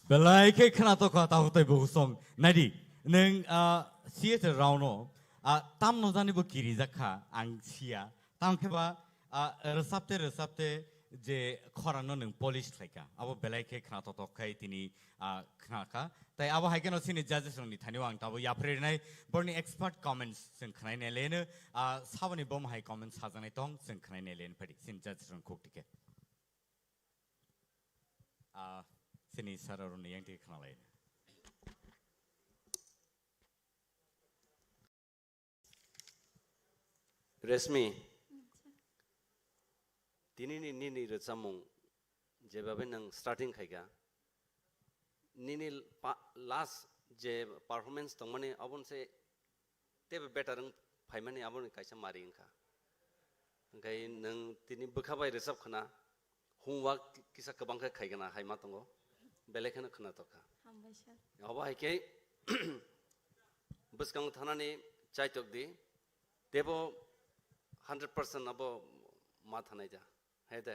Belai ke kena to kata hutai bosong. Nadi, neng theater rauno, tam no zani bo kiri zakha angsia. Tam keba resapte je khorano neng polish thaika. Abo belai ke kena to kai tini kena ka. Tai abo hai keno sini judges ni thani wang tabo yapre nai borni expert comments sing khnai ne lene sabani bom hai comments hazanai tong sing khnai ne len padi sin judges rong kok tike. Sini sararun yang tik kena lain. Resmi, ni resamung, jebabe nang starting kaiga. Ni last je performance tong mane abon se tebe better ng paimane abon kaisa mari ingka. Kai nang tini bekabai resap khana homework kisa kabang ka kaiga na hai matongo. Belekana khana toka. Aba hai ke buskang thana ni chai tok di tebo 100% abo ma thanai ja. Hai da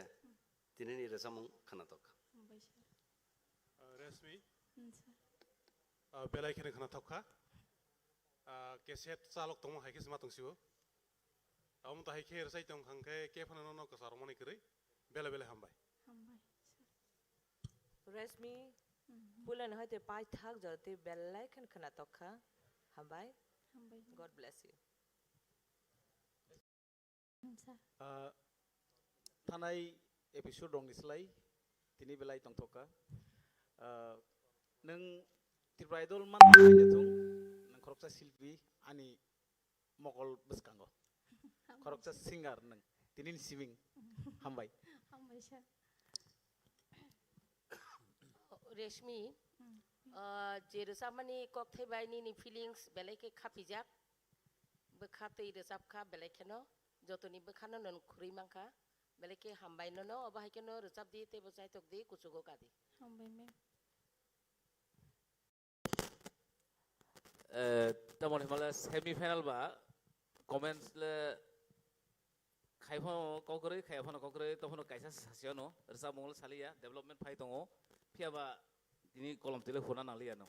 tini ni resamung khana toka. Resmi. Belai kena kena toka. Keset salok tong hai ke sima tong siwo. Aum ta hai ke resai tong khang ke phana no ka sarmoni kri. Bela hambai. Resmi, bulan hai te pai thak jate belai kan kena tokha, hambai. God bless you. Thanai episode dong dislai, tini belai tong toka. Neng tirbaidol man aja tung, neng koroksa silvi ani mokol beskango. Koroksa singer neng, tini singing, hambai. Resmi, jerusamani kok thai ni feelings belai ke khapijak, bekhate resap kha belai keno, jotoni bekhana non khuri mangka, belai ke hambai nono, abah keno resap di te bosai tok di kusugo kadi. Hambai me. Tamon himala semi final ba comments le khaifo kokore khaifo no kokore tofono kaisa sasiono resap mongol salia development phai tongo piaba ini kolom tele hona nalia no.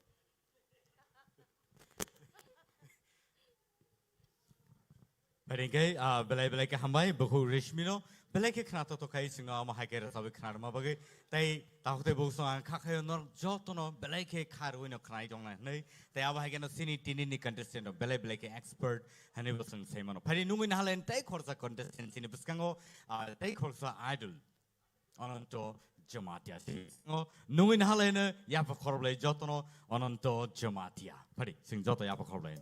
Paringkai belai ke hambai buku resmino belai ke kena to kai singa ma hai ke rasabe kena ma bagai tai tahu te bosong ang kakai nor joto no belai ke karu no kena jong na nei tai aba hai ke no sini tini ni contestant no belai ke expert hani bosong same no pari nungin halen tai khorsa contestant sini buskango tai khorsa idol ononto Jamatia sing nungin halen ya pa khorble joto no ononto Jamatia pari sing joto ya pa khorble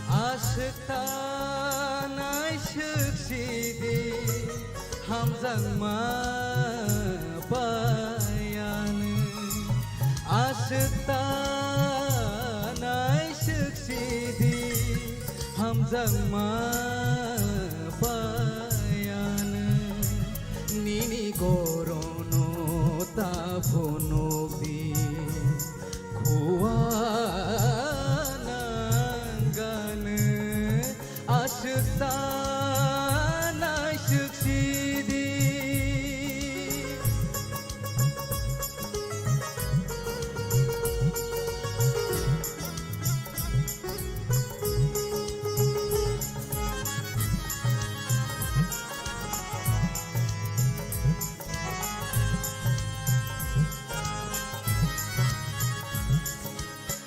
Aşkta aşık sidi hamzangma bayanı Aşkta aşık sidi hamzangma bayanı Nini korono tafono bi kuwa aşıktan aşık sidi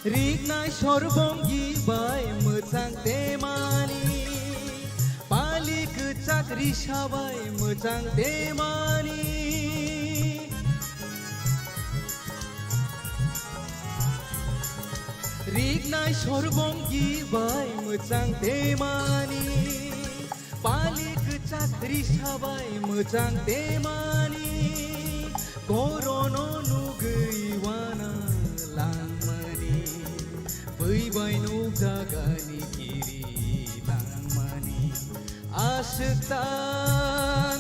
Rignai sorbongi bai mecang temani Pali kecak risabai mecang temani Rignai sorbongi bai mecang temani Pali kecak risabai mecang temani Korono nugeiwana langmani Baibai nuk jagani kiri langmani Asyikta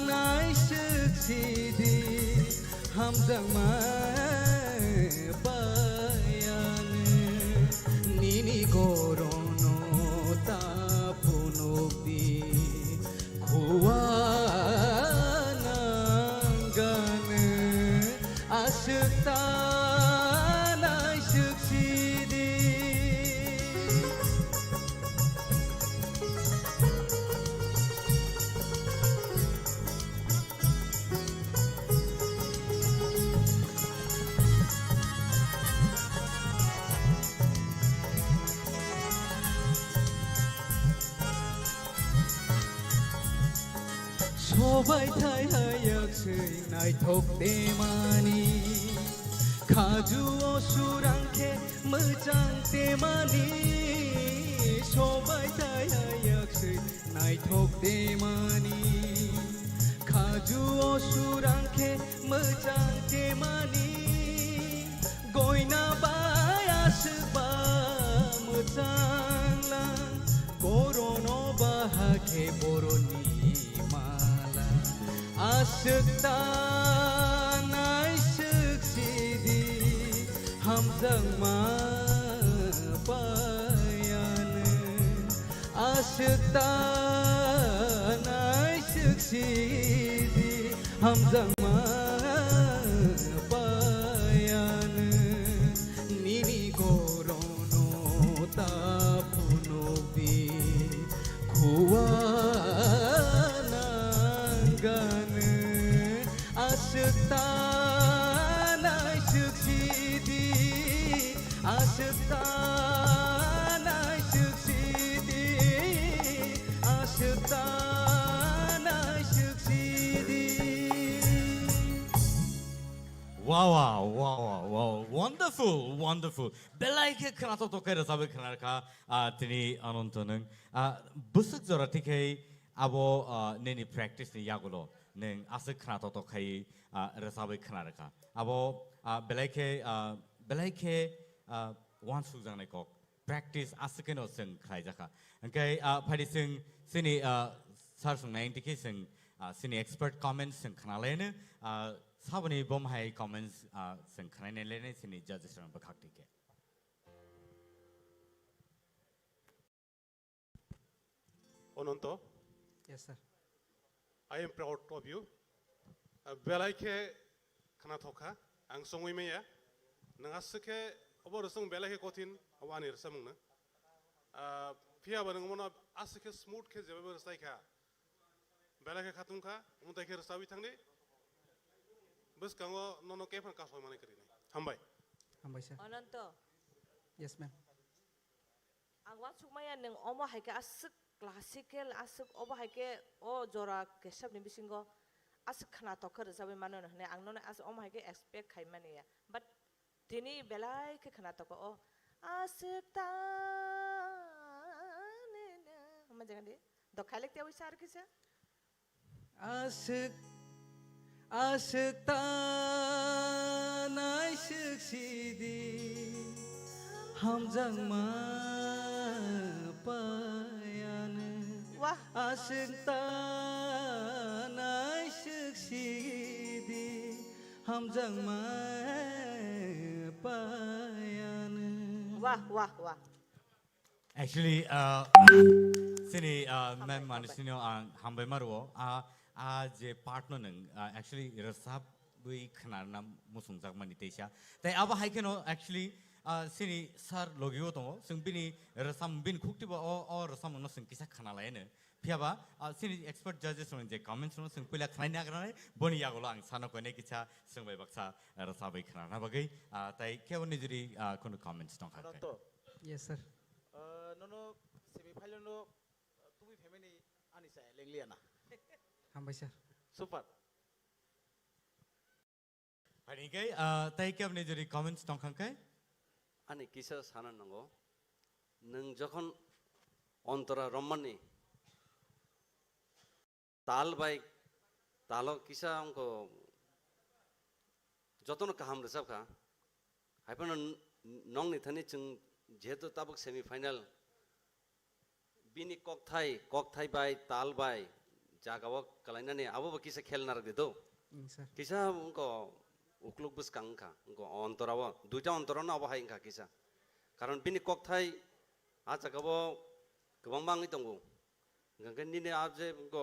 naisik sidi Hamzang bayan Nini korono tapunukdi Kuwananggan Asyikta naisik sidi সবাই ঠাই হায়াকসै নাইথক তেমানি খাজু অসুরাংখে মোজাं তেমানি সবাই ঠাই হায়াকসै নাইথক তেমানি খাজু অসুরাংখে মোজাं তেমানি গয়না বায়াসবা মোজাं lang korono bahage boroni Asyikta naisik sidi Hamzang bayan Asyikta naisik sidi Hamzang bayan Nini korono tapunobi Kuwananggan Asyikta naisik sidi Asyikta naisik sidi Asyikta naisik sidi Wow, wow, wow, wow, wonderful, wonderful. Belai ke kena to kai rasabe kena ka tini anontoneng busuk zora tikai abo neni practice ni yagulo neng asik kena to kai rasabe kena ka abo belai ke one suzang ne kok practice asikeno sing kai jaka angkai phadi sing sini sar sung nain tikai sing sini expert comments sing kena lene Sabani bom hai comments sing khanai lene sini judges ran bakhak tike Ononto, Yes sir I am proud of you. Belaike kanathoka, ang songwi meya, nangasike oborosong belaike kotin awanir samungna. Pia banang mona asike smooth ke jabe bersai ka. Belaike khatungka, muntai ke rasawi thangni. Bus kango nono kefan kasoi mane kari. Hambai. Hambai sir Ananto Yes ma'am ang wa sukmaya nang omo haike asik classical asik obo haike o jora kesab ni bisingo asik khana tokar jabe mano ne ang no as omo haike expect khai mane ya but tini belai ke khana toko o asik ta ne ne ma jangan di do khalek te wisar kisa Asyik Asyikta naisik sidi Hamzang bayan wah Asyikta naisik sidi Hamzang bayan wah wah wah actually sini mem manisino hambai maruo je partner nang actually rasab bui khana nam musung jak mani tesia tai aba haikeno actually sini sar logio tongo sing bini resam bin khukti ba o resam no sing kisa khana laine phiaba sini expert judges on je comments no sing pila khana na grane boni yagolo ang sano ko ne kicha sing bai baksa rasa bai khana na bagai tai ke oni juri kono comments tong kha তো Yes, sir. nono semifinal no তুমি family anisa lengliana Hambai, sir. super pani kai tai ke oni juri comments tong khang kai 아니 기사 사는 거 능 저건 언더라 롬마니 달바이 달로 기사 거 저토는 까함 르삽카 하이퍼는 농니 타니 증 제도 따복 세미파이널 비니 kokthai 바이 달바이 자가워 kalainan abo किसा खेल नारक दे दो Sir. किसा उनको ukluk bus kangka uनको ontorawa duja ontorona abo haing ka kisa karon bini kokthai aja gabo gobang bang itongo ngangke nini abje uनको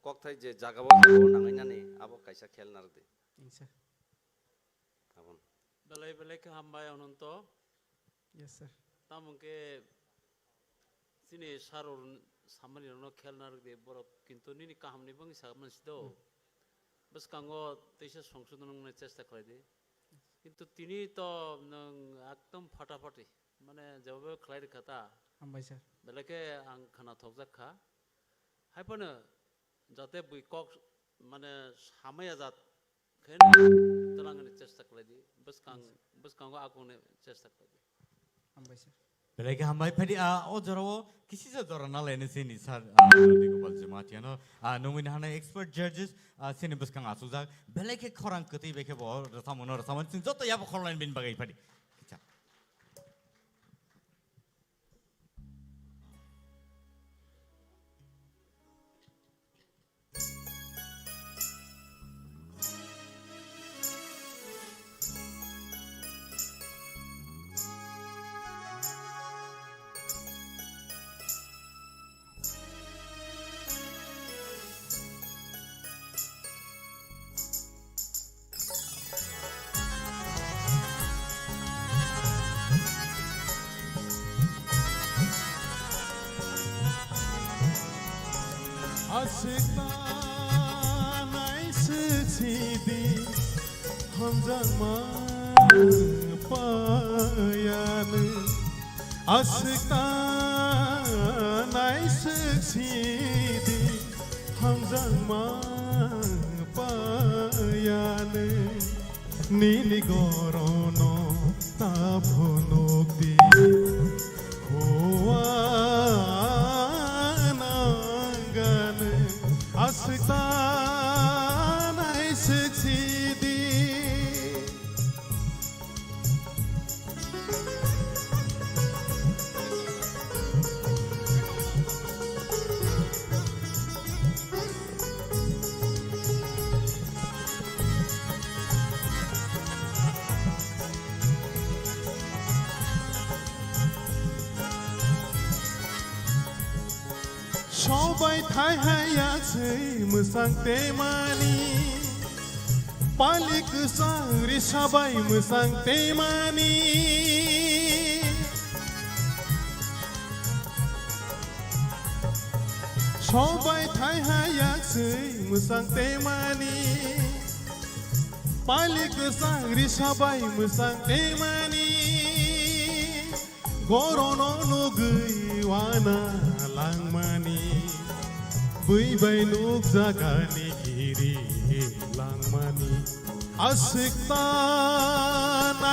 kokthai je jagabo nangaina ne abo kaisa khel nar de Sir. abon belai belai ke hambai ononto Yes, sir. tamungke sini saror samani no khelnar de borok kintu nini kahamni bang saman sido bas kango teisa সংশোধন ne চেষ্টা করে দি কিন্তু তিনি তো একদম ফাটাফাটি মানে যেভাবে খেলাই কথা Hambai, sir. বেলাকে আং খানা থকজাক খা হাইপনে যাতে বুই কক মানে সামাইয়া যাত খেনে তলাঙ্গনে চেষ্টা করে দি বস কাঙ্গো আগুনে চেষ্টা করে দি Hambai, sir. belai ke hambai phadi o joro kisi se jora na laine sini sar diko bal jamaat ya no nungin hana expert judges sini bus kang asuja belai ke khorang kati beke bo rasam sing joto yabo khorlain bin bagai phadi kicha Aşıktan aysıçidi Hamzanma payanı Aşıktan aysıçidi Hamzanma payanı Nili gorono tabhonokdi Asıktan aysıçidi সবাই থাই আছে মোসাং তেমানি পালিক সাংরি সবাই মোসাং তেমানি সবাই থাই আছে মোসাং তেমানি পালিক সাংরি সবাই মোসাং তেমানি গরনো নগৈওয়ানা langmani bui bai nuk jagani giri langmani asiktan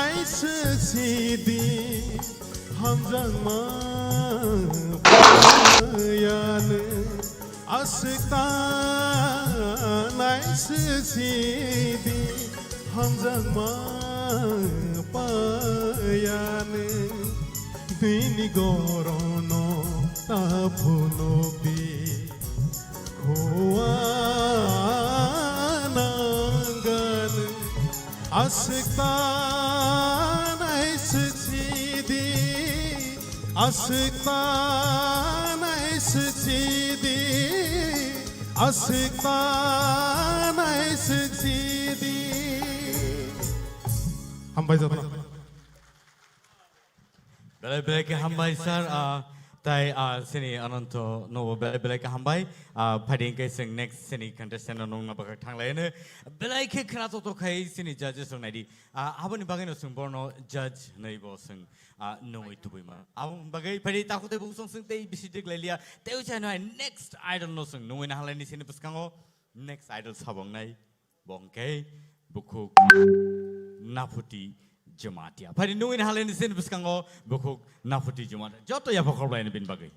aisidi hamjangma payan asiktan aisidi hamjangma payan bini gorono tapunobi kuanangan asiktan aisidi asiktan aisidi asiktan aisidi hambai jatna Belai belai ke hambai sir tai sini ananto no belai ke hambai phading ke sing next sini contestant nong na bakak thang lain belai ke khana to khai sini judges song nai aboni bagai no sung borno judge nei bo sung no itu bui ma abon bagai phadi ta ko te bu song sung tei bisi dik lelia teu cha no next idol no sung no na halani sini puskango next idol sabong nai bongke buku naputi Jematia. Pada nungin hal ini sen buskango bukuk nafuti jematia. Joto ya pokok lain bin bagai.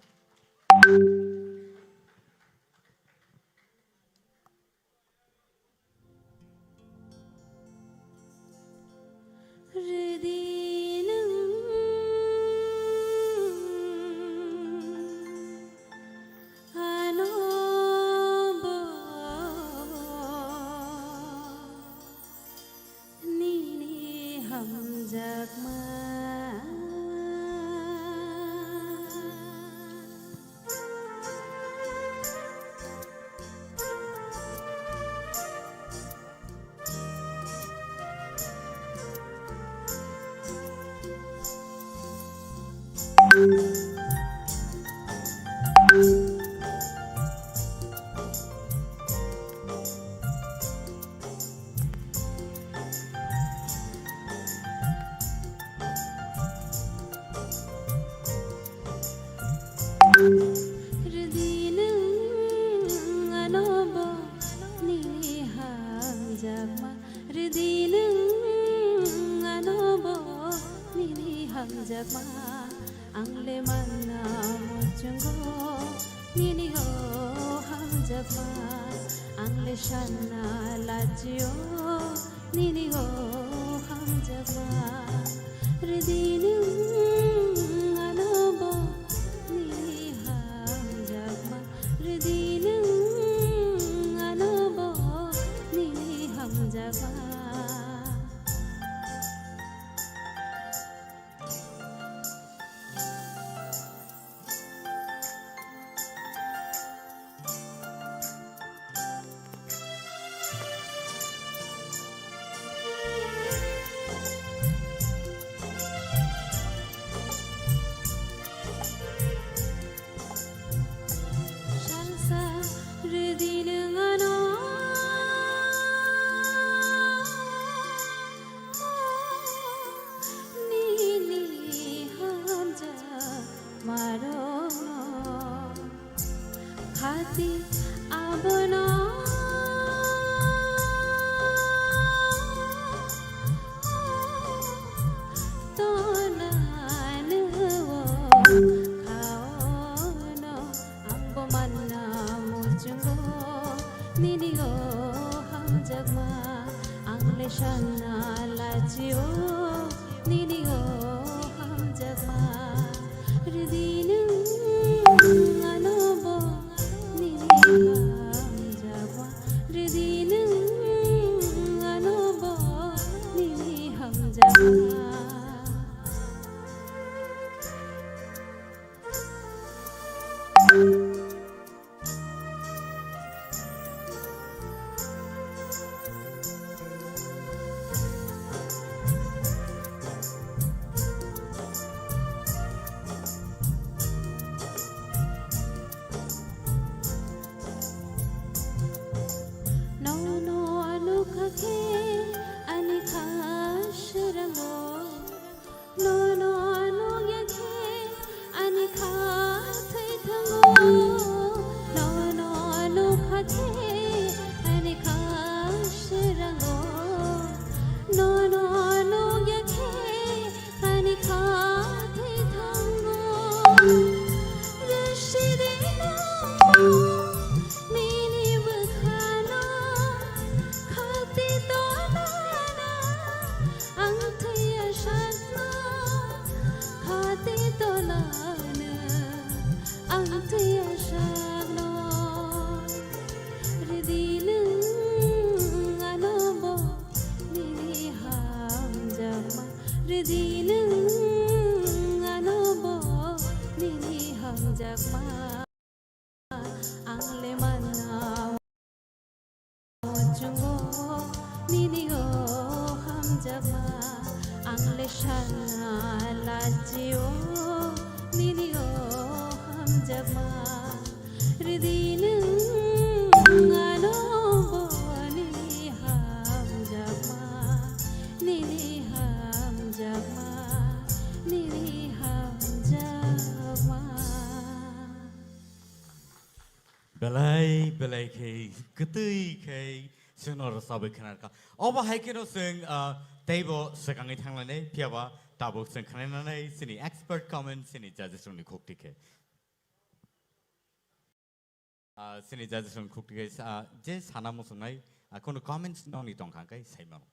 Nini ho ham jama angle shana la Hajiyo niniyo hamjama ridinu ano nini hamjama nini hamjama nini hamjama Belai belai ke ketui ke senor sabai kenar ka. Oba hai keno sing table sekangai thanglane piawa tabo sing khanane sini expert comment sini judges roni khokti ke. Sini judges roni khokti ke je sana mo sungai kono comments noni tongkang kai saimano.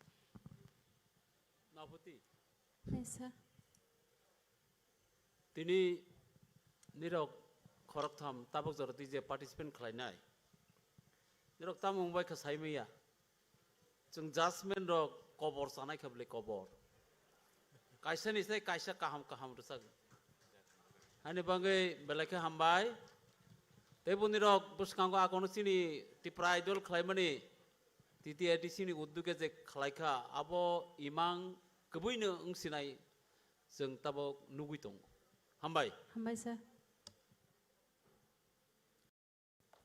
나부티 Yes, sir. तिनी निरक खरकथाम ताबक जरती जे participant खालायनाय निरक तामुंबाय खसायमैया जों जाजमेन्ट रक cover जानाय खबले cover कायसा निसाय कायसा काहाम काहाम रसाग हानि बांगै बेलायखे हामबाय तेबो निरक बुसकांगो आकोनो सिनि Tipra idol खालायमानि तिति एडिसिनि उद्दुगे जे खालायखा आबो इमां गोबैनो ओंसिनाय जों ताबो नुगै दं हामबाय Hambai sir.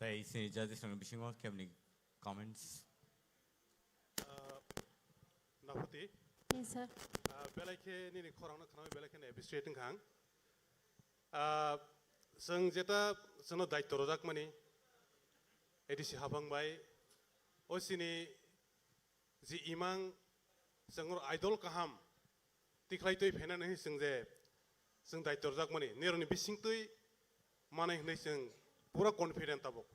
Tai sini judges roni bisingo kemni comments. Naputi, Yes, sir. belai nini korang nak kenal belai ke administrating kang. Seng jeta seno daito rojak mani, edisi habang bai, osini ji imang sengor idol kaham, tiklai tui pena nahi sengje, seng daito rojak mani, nironi bising tui mana nahi seng pura confident tabuk.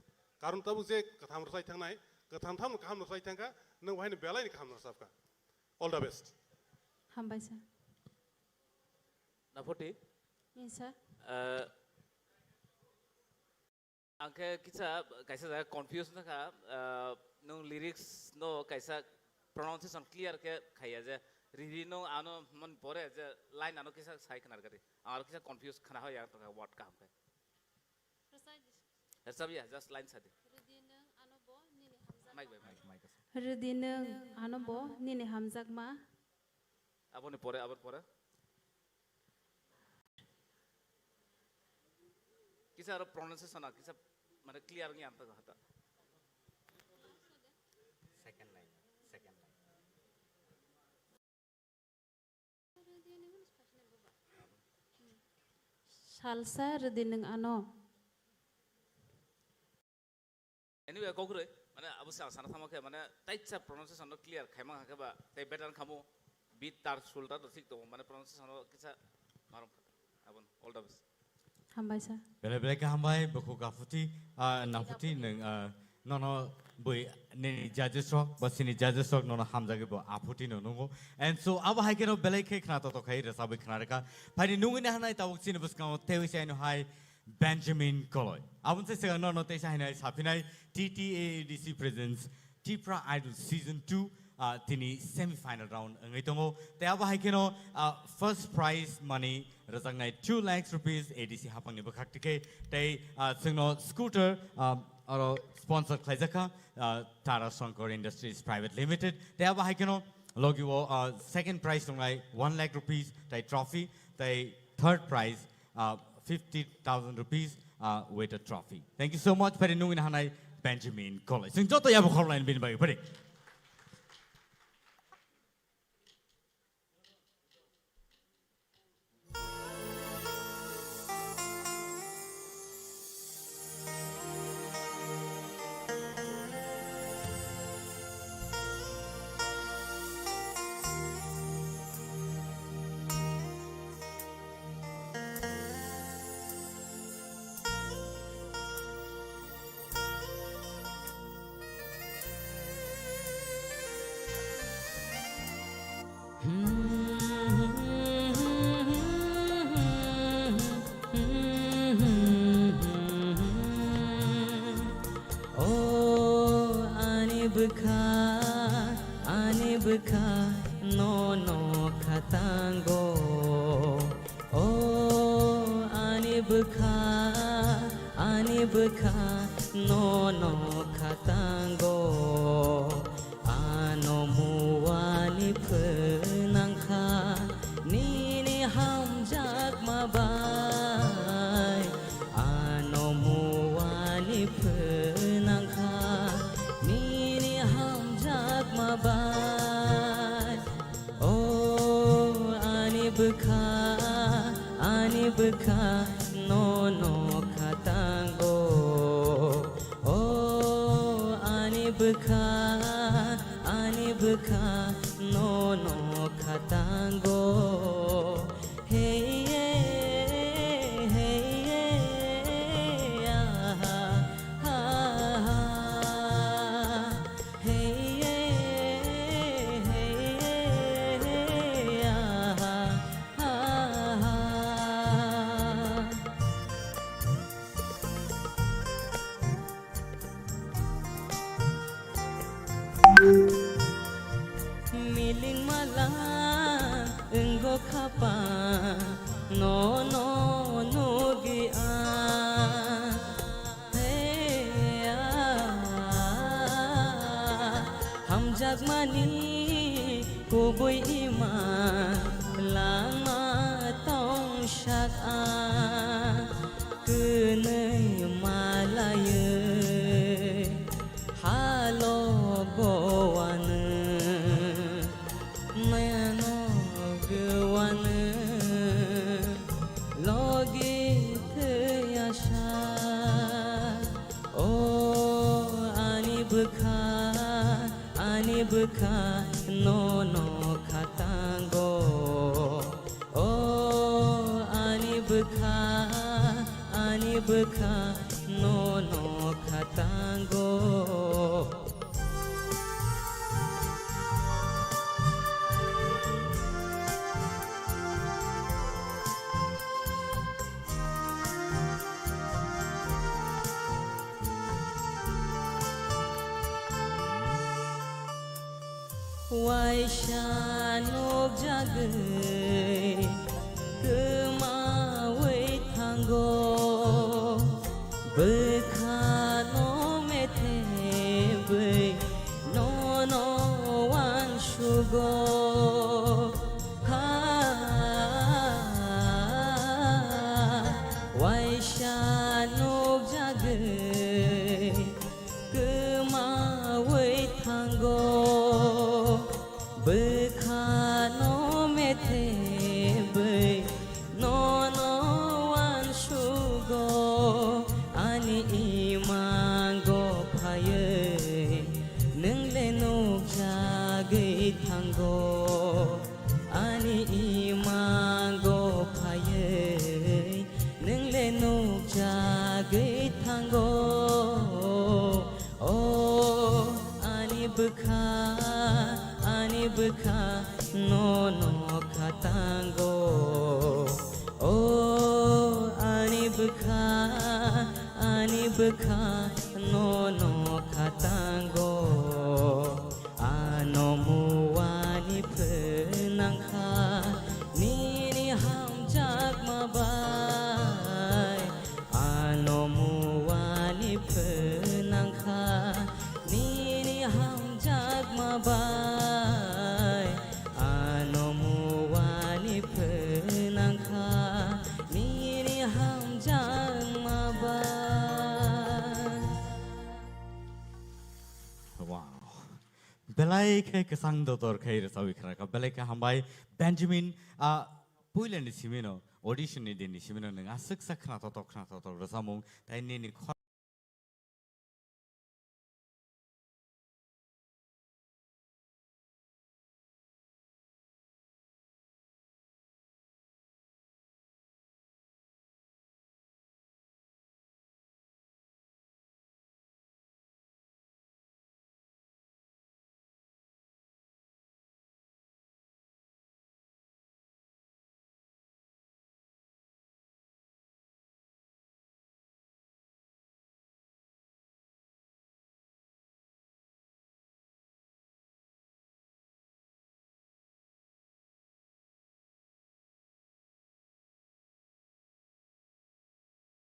Karun tabuk je katham rasai thang nahi, katham kaham rasai thang ka, nang wahai ni belai ni kaham rasai ka. All the best. Hambai sir. Naputi, Yes, sir. angke kita kaisa jaga confused na ka no lyrics no kaisa pronunciation clear ke khaya je riri no ano man pore je line ano kisa sai kanar kari amar kisa confused khana hoy ya to word ka hamke sab ya just line sadi mic by mic Ridinu ano bo nini hamjama abone pore abar pore kisa aro pronunciation na kisa mane clear ngi anta hata Second line. salsa ridinu ano anyway kokure mane abu sa sana sama ke mane tight sa pronunciation no clear khaima ha ba tai better khamu beat tar sulta to thik to mane pronunciation no kisa marum abon all the best Hambai sir. Belai belai ke hambai buku kafuti nafuti neng nono boy nini judges rock basini judges rock nono hamza ke bo afuti no nungo and so aba hai ke no belai ke khna to khai rasa be khna reka phai nungu ne hanai tawuk sin bus ka tewi sai no hai Benjamin Koloy abun se se no te sai nai sapinai TTADC presents Tipra Idol season 2 tini semi-final round ngai tongo te aba hai keno first prize money razang nai 2 lakhs rupees ADC hapang ni bakhak tike te singno scooter aro sponsor khlaijaka Tara Shankar Industries Private Limited te aba hai keno logiwo second prize ngai 1 lakh rupees te trophy te third prize 50,000 rupees with a trophy. Thank you so much for nungin hanai Benjamin College sing joto yabo khorlain bin bai pare Anibka no katango oh anibka no katango ano muani penangka nini hamjak mabai ano muani penangka nini hamjak mabai oh ani beka no no katango oh ani beka no no katango hey miling malang enggo kapa no no no gi a hey hamjak mani kubui iman lama tong syak a kenai malaye halo gowane Mayano gwana logi yasha oh ani beka no no katango oh ani beka no no katango Waishanok jagai kemawai tanggo bekano mete bai no no wan shugo ha waishanok jagai kemawai tanggo bekano mete bai no no wan shugo ani imango phaye nungle nuk jagai thango ani imango phaye nungle nuk jagai thango oh ani beka no no katango oh ani beka no no katango ano muani penangka nini hamjak mabai ano muani penangka nini hamjak mabai ano muani penangka nini hamjak mabai wow belai ke kesang dotor kai rasawi khara ka belai ke hambai Benjamin puilen ni simino audition ni din ni simino nang asuk sakna to rasamung tai ni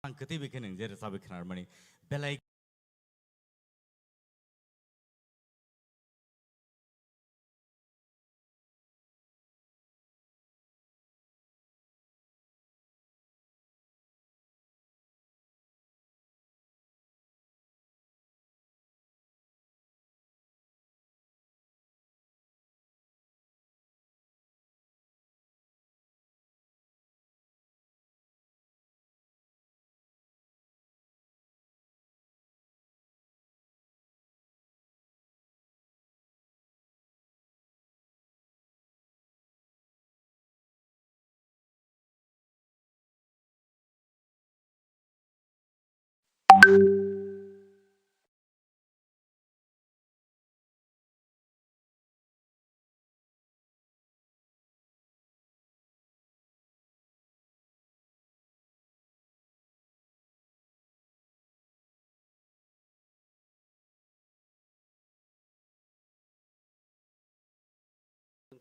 ang kati bikin ang jere sabi khnar mani belai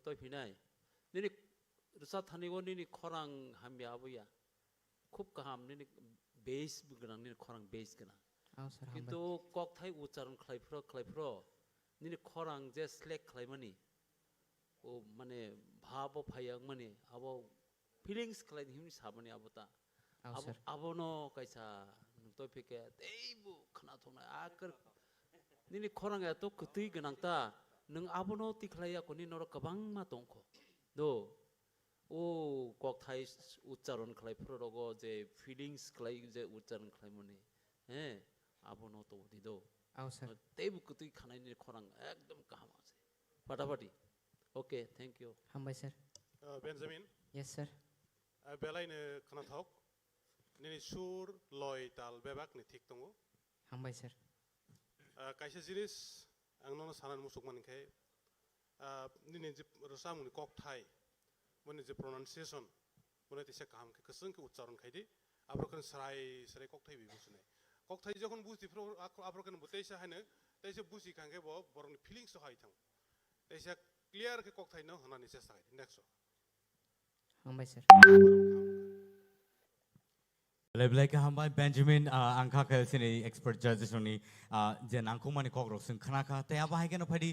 tôi phía này nên rất thân yêu nên khorang ham ya bu ya খুব কাহাম nên base bukan nên khorang base kena কিন্তু cock থাই উচ্চারণ খাইফ্র nên khorang যে select খাইমানি ও মানে ভাব ফায়াং মানে আবো feelings খাই হিমনি সাবনি আবতা আবনো কাইসা tôi ফিকে এইবু খানা থনা আকর nên khorang ya to kutuy ganangta nung abono tiklaya ko ni nor kabang matongko do o kok thai uchcharon khlai phrogo je feelings khlai je uchcharon khlai moni he abono to di do aw sir teibu kutui khanai ni khorang ekdom kaham ase patapati okay thank you hambai sir Benjamin yes sir बेलायनो खोनाथाव नोंनि सुर लय ताल बेबाक नि thick दङ hambai sir कायसे जिनिस आं नोंनो सानान मुसुक मानखाय नोंनि जे रसामुनि कक थाय मने जे प्रोनाउन्सिएशन मने तिसे काम के कसं के उच्चारण खायदि आब्रकन सराय सराय कक थाय बिबुसनाय कक थाय जखन बुजिफ्रो आब्रकन बुतैसा हानो तैसे बुजि खांगे ब बरनि फिलिंग्स हाय थां तैसे क्लियर के कक थाय न होनानि चेष्टा खायदि next hambai sir Belai ka hambai Benjamin angka ka sini expert judges ni je nangko mani kok rok sing khana ka te aba hagen phadi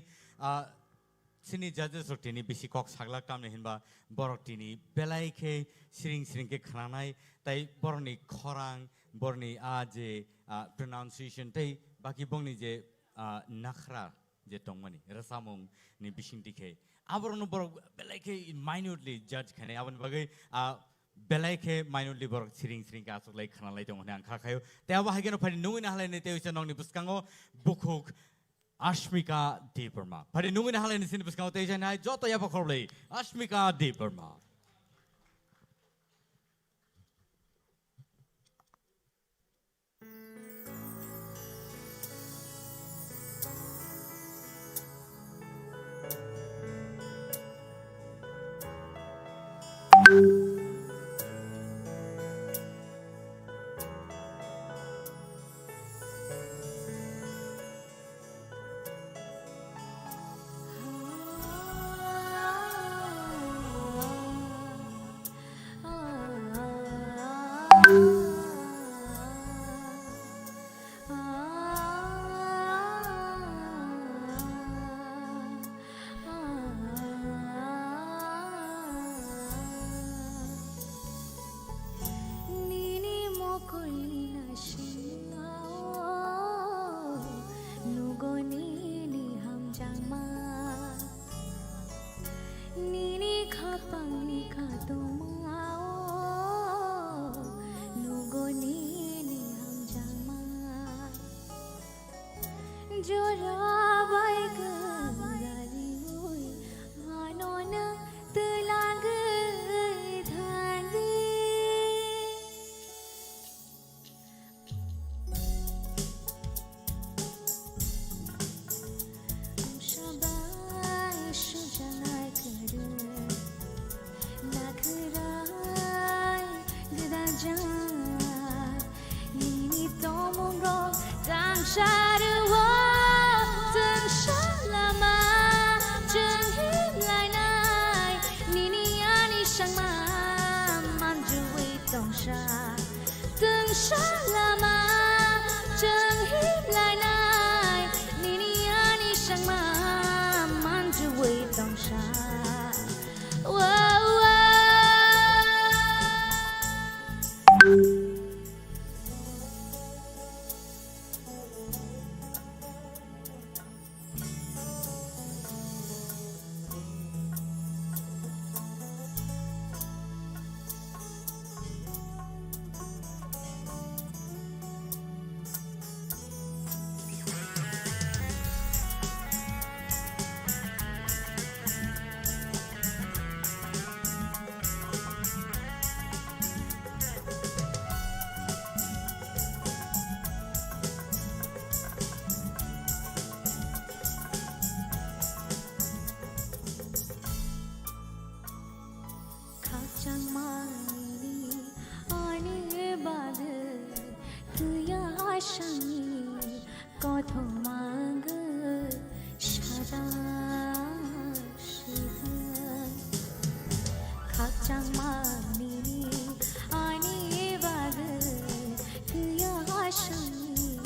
sini judges rok tini bisi kok sagla kam ne hinba borok tini belai ke siring ke khana nai tai borni khorang borni a je pronunciation tai baki bongni je nakhra je tongmani rasamong ni bising dikhe aborno borok belai ke minutely judge khane aban bagai belai ke minutely borok siring ka asuk lai khana lai tong hang kha khayo te aba hagen phadi nungin halai ne te usa nong ni buskango bukhuk Ashmika Deeparma phadi nungin halai ne sin buskango te jai nai joto ya bakhoblei Ashmika Deeparma 아상이 고통망을 사랑시다 각장만이 아니 바그 그야 아상이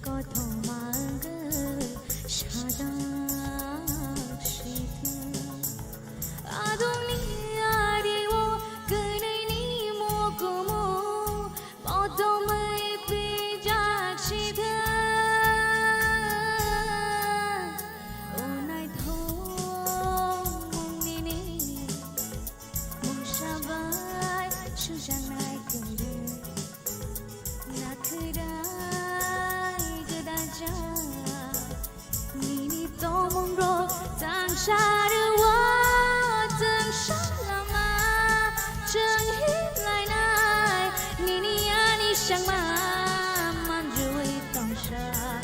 고통망을 사랑시다 아동니 아리워 그네니 모고모 모dom을 비작시다 오날 통문니니 몽샤바이 수장나이 그를 나크라이 그다자 니니 또몽로 장샤르 chẳng mà man rồi tòng xa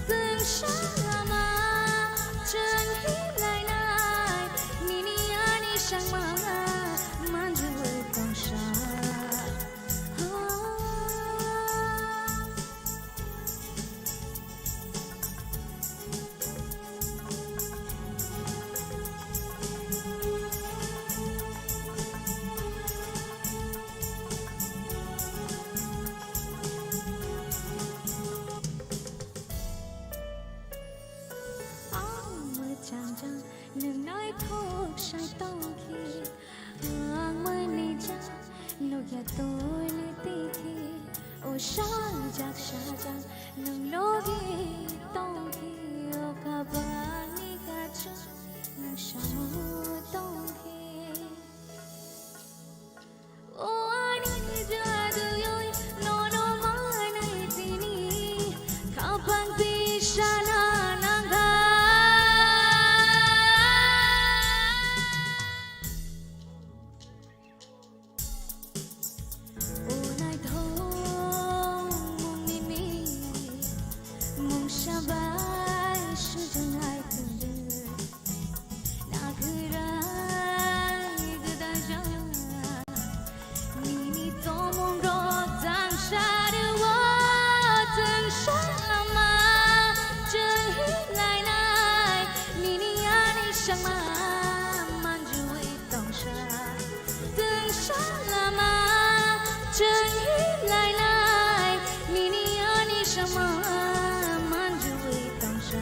từng sáng mà chân hít lại này nini ani chẳng mà man rồi tòng xa đừng nói khóc sai tông khi ang mani cha no ya tôi li ti thi o sha jak nang lo gi tông khi o ka ba ni ka cha nang sha mo tông khi o ani jadu yoi no no ma nai tini ka ban pi shana nang chẳng mà man rồi tòng xa từng sáng lama chân hít lại lại nini ani chẳng mà man rồi tòng xa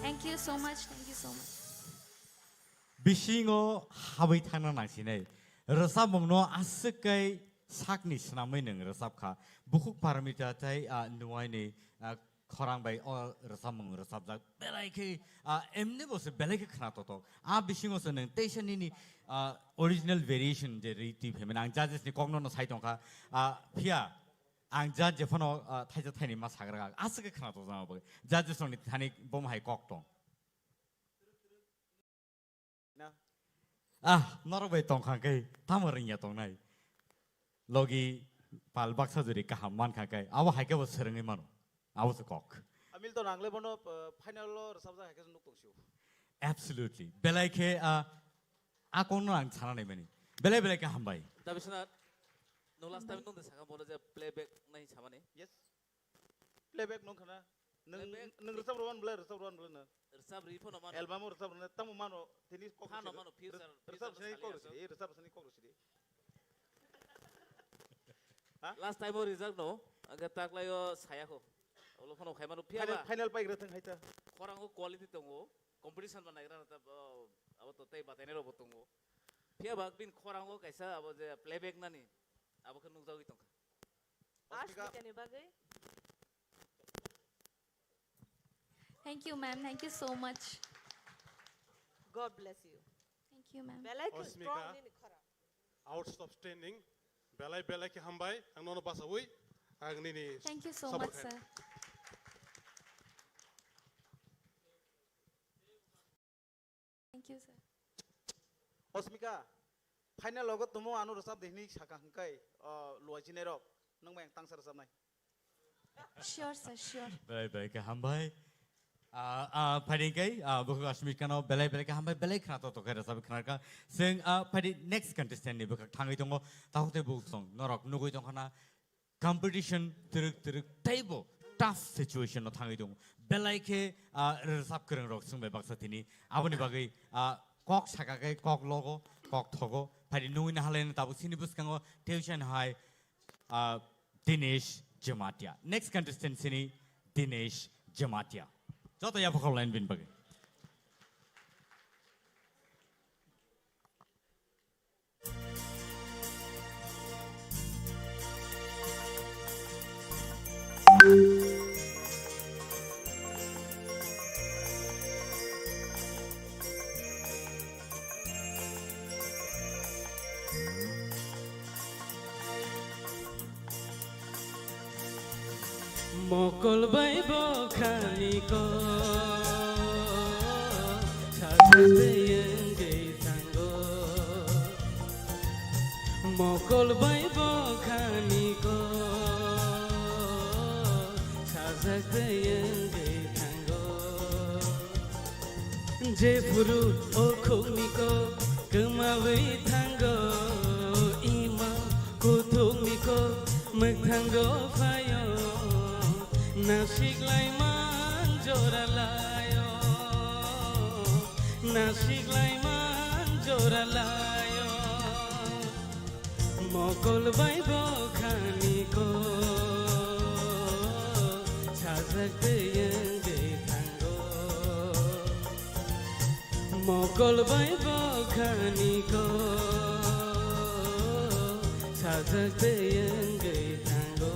Thank you so much. Thank you so much. Bishingo habai thana nangsine rasab mongno askai sakni snamai nang rasab kha bukuk paramita tai nuai ni khorang bai o rasab mong rasab jak belai ke emne bose belai ke khna to bishingo se nang teishani ni original variation je riti phemen ang judges ni kongno no sai tong kha phia ang judge jefono thaija thaini ma sagra askai khna to jama ba judges ni thani bom hai kok tong नरबाय तंखांखै तामरिया तंनाय लगी पाल बाक्सा जुरि काहाम मानखांखै आव हाइके बो सरङै मानो आव स कक अमिल तो नांगले बनो फाइनल लो रसाबजा हाइके नुक तंसिउ एब्सोल्युटली बेलाइखे आ कोन आं छानानै माने बेलाइ बेलाइखे हामबाय दा बिसना नो लास्ट टाइम नंदे सागा बोले जे प्लेबेक नै छामाने यस प्लेबेक नं खाना नों रसाब रवान ब्ले रसाब रिफो न मानो एल्बम रसाब न तम मानो तेनि कक खानो मानो फ्यूचर रसाब सनि कक लास्ट टाइम रिजल्ट नो अगर ताकलायो सायाखो अलो फनो खायमानो फियाबा फाइनल पाइग्रथों हाइता खरांगो क्वालिटी दंगो कम्पिटिशन बानायग्रा अब तो तै बातायनाय रबो दंगो फियाबा बिन खरांगो कैसा अब जे प्लेबेक नानि आबखौ नुजावि दंखा आस्मितानि बागै Thank you, ma'am. Thank you so much. God bless you. Thank you, ma'am. Belai ke Osmika, strong ni khara. outstanding. Belai ke hambai, ang nono basawi, ang nini. Thank you so much, sir. Thank you sir Osmika final logo tumo anu rosab dehni saka hangkai luajine rok nang bang tang sar samnai sure sir sure belai belai ke hambai Padi kai buku Ashmir kano belai belai ke hambai belai khana to kai rasa khana ka sing padi next contestant ni buku thangai tongo tahu te buku song norok nugoi tong khana competition teruk table tough situation no thangai tong belai ke rasa kereng rok sung bebak satini aboni bagai kok saka kai kok logo kok thogo padi nui na halen tabu sini bus kango tuition high Dinesh Jamatia next contestant sini Dinesh Jamatia Jota ya pakau lain bin bagi. Mokol bai bokhani ko chajte yenge tango Mokol bai bokhani ko chajte yenge tango Je furu o khoni ko kemabai tango ima kuthumi ko magthango phayo Nasik laiman joralayo Nasik laiman joralayo Mokol bai bokhani ko Chajak yenge tango Mokol bai bokhani ko Chajak yenge tango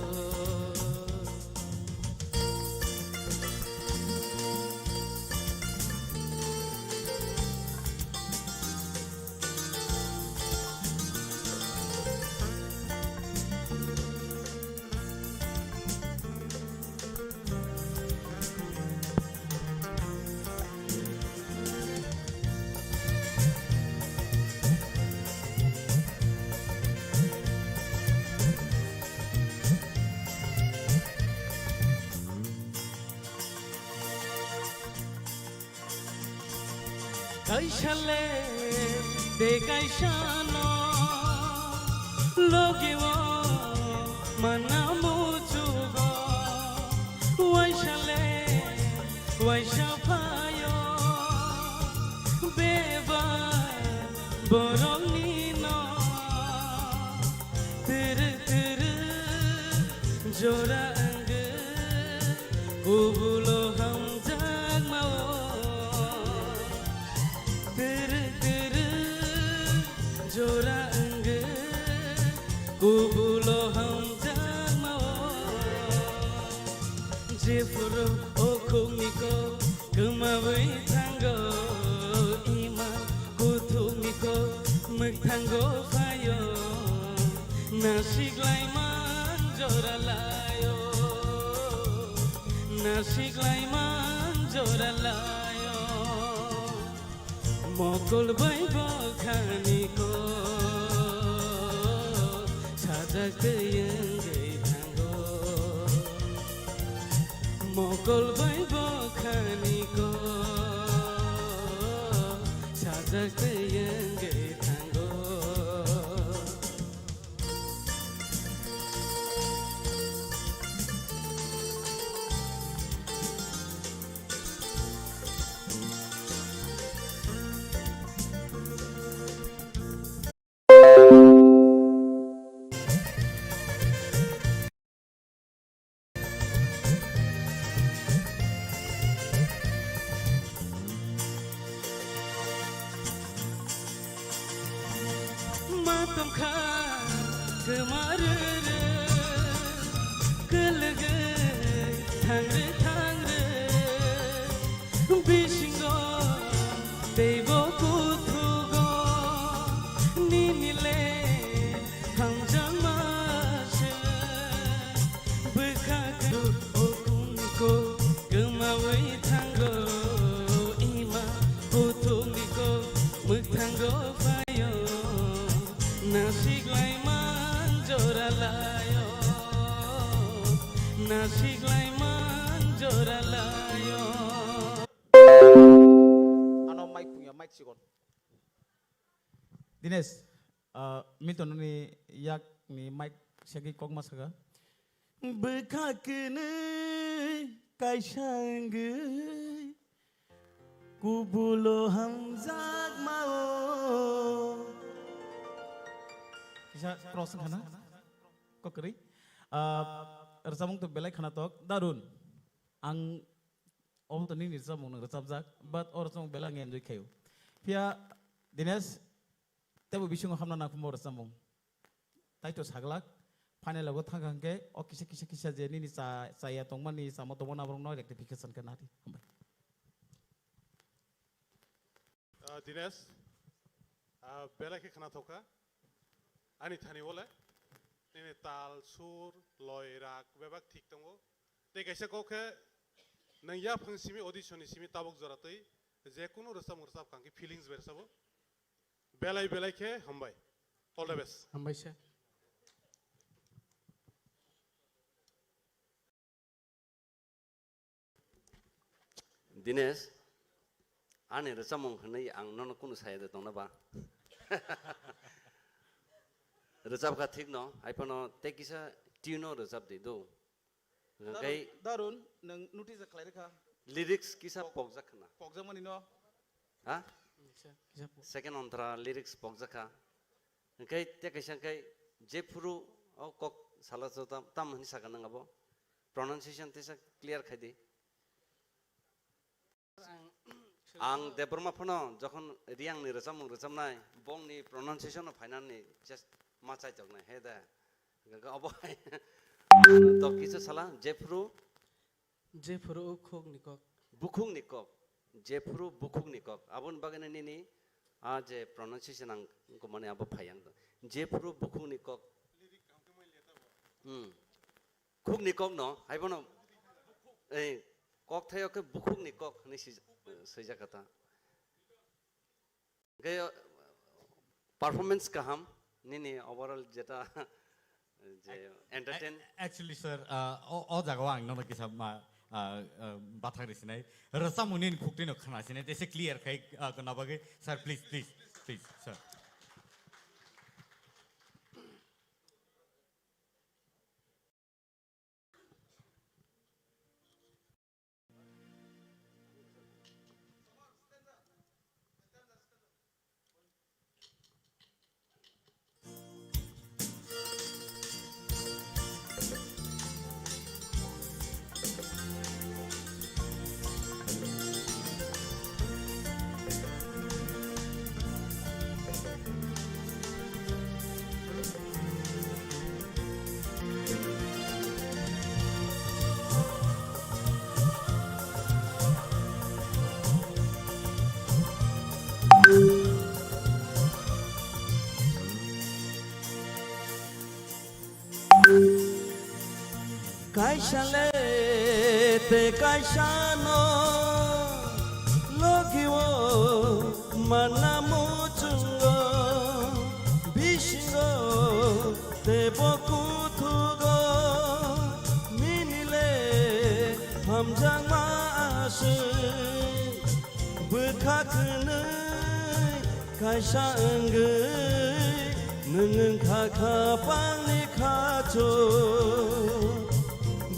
Kaishale de kaishano logiwo manamu chugo waishale waishapayo beba boromino tir jora ang kubulo ham jagmao Jora ang kubulo ham jagmao Jefuro o kumiko kemabai tango ima kuthumiko magthango phayo Nasik laiman joralayo Nasik laiman joralayo Mokol bai bokhani ko chajak yenge tango Mokol bai bokhani ko chajak yenge tango Matam kha kemarere kelege thangre bishingo deibo kuthugo ninile hamjamase bekhaku okunko kemawai thango ima kuthumiko nasiglayman joralayo. Ano mic punya mic sikon. Dinesh, minta ni yak ni mic segi kok mas ka? Bekakene kaisangge kubulo hamzak mau. Bisa cross kana? Kok keri? Resamung tu belai kana tok darun. Ang om tu ni resamung nang resabzak, but or resamung belai ngenjoy kayu. Pia Dinesh, tebu bisung hamna nak mau resamung. Tai tu saglak. Panel lagu thanggang ke, oh kisah je ni saya tongman ni sama tongman abrong no rectification ke nanti. Dinesh, bela ke khana thoka, ani thani bola, ini tal sur loy rak bebak thik tongo, te kaisa ko ke nang ya phangsimi audition simi tabok joratoi, je kuno rasam kanki feelings bersabo, belai ke hambai, all the best. Hambai sir. Dinesh, ane resamung henai ang nono kuno saya de tong na ba. Resab ka thik no, ai pano te kisa tune resab de do. Ngai Darun nang notice klare ka. lyrics kisa pokjak na. Pokjak mani no. Ha? Second ontra lyrics pokjak ka. Ngai te kisa ngai jepuru au kok salah satu tam hani sakan ngabo. Pronunciation te sa clear khadi. Ang debroma phono jokhon riang ni resam nai bong ni pronunciation of final ni just machai chok nai heda ga obai to kisu sala jefru khok nikok bukhung nikok jefru bukhung nikok abon bagane ni a je pronunciation ang ko mane abo phayang jefru bukhung nikok khuk nikok no haibono ei kok thayo ke bukhung nikok ni sejak kata, gaya performance kaham, ni overall jeta, entertain. Actually sir, all jaga ang nono kisah bathak di sini. Resamunin khukti no khana sini, desi clear kai kenapa ke? Sir please sir. Kaishale te kaishano logiwo manamu chungo bishingo te bokutugo minile hamjang maashi bukakne kaisha engai nungun kakapang ni kacho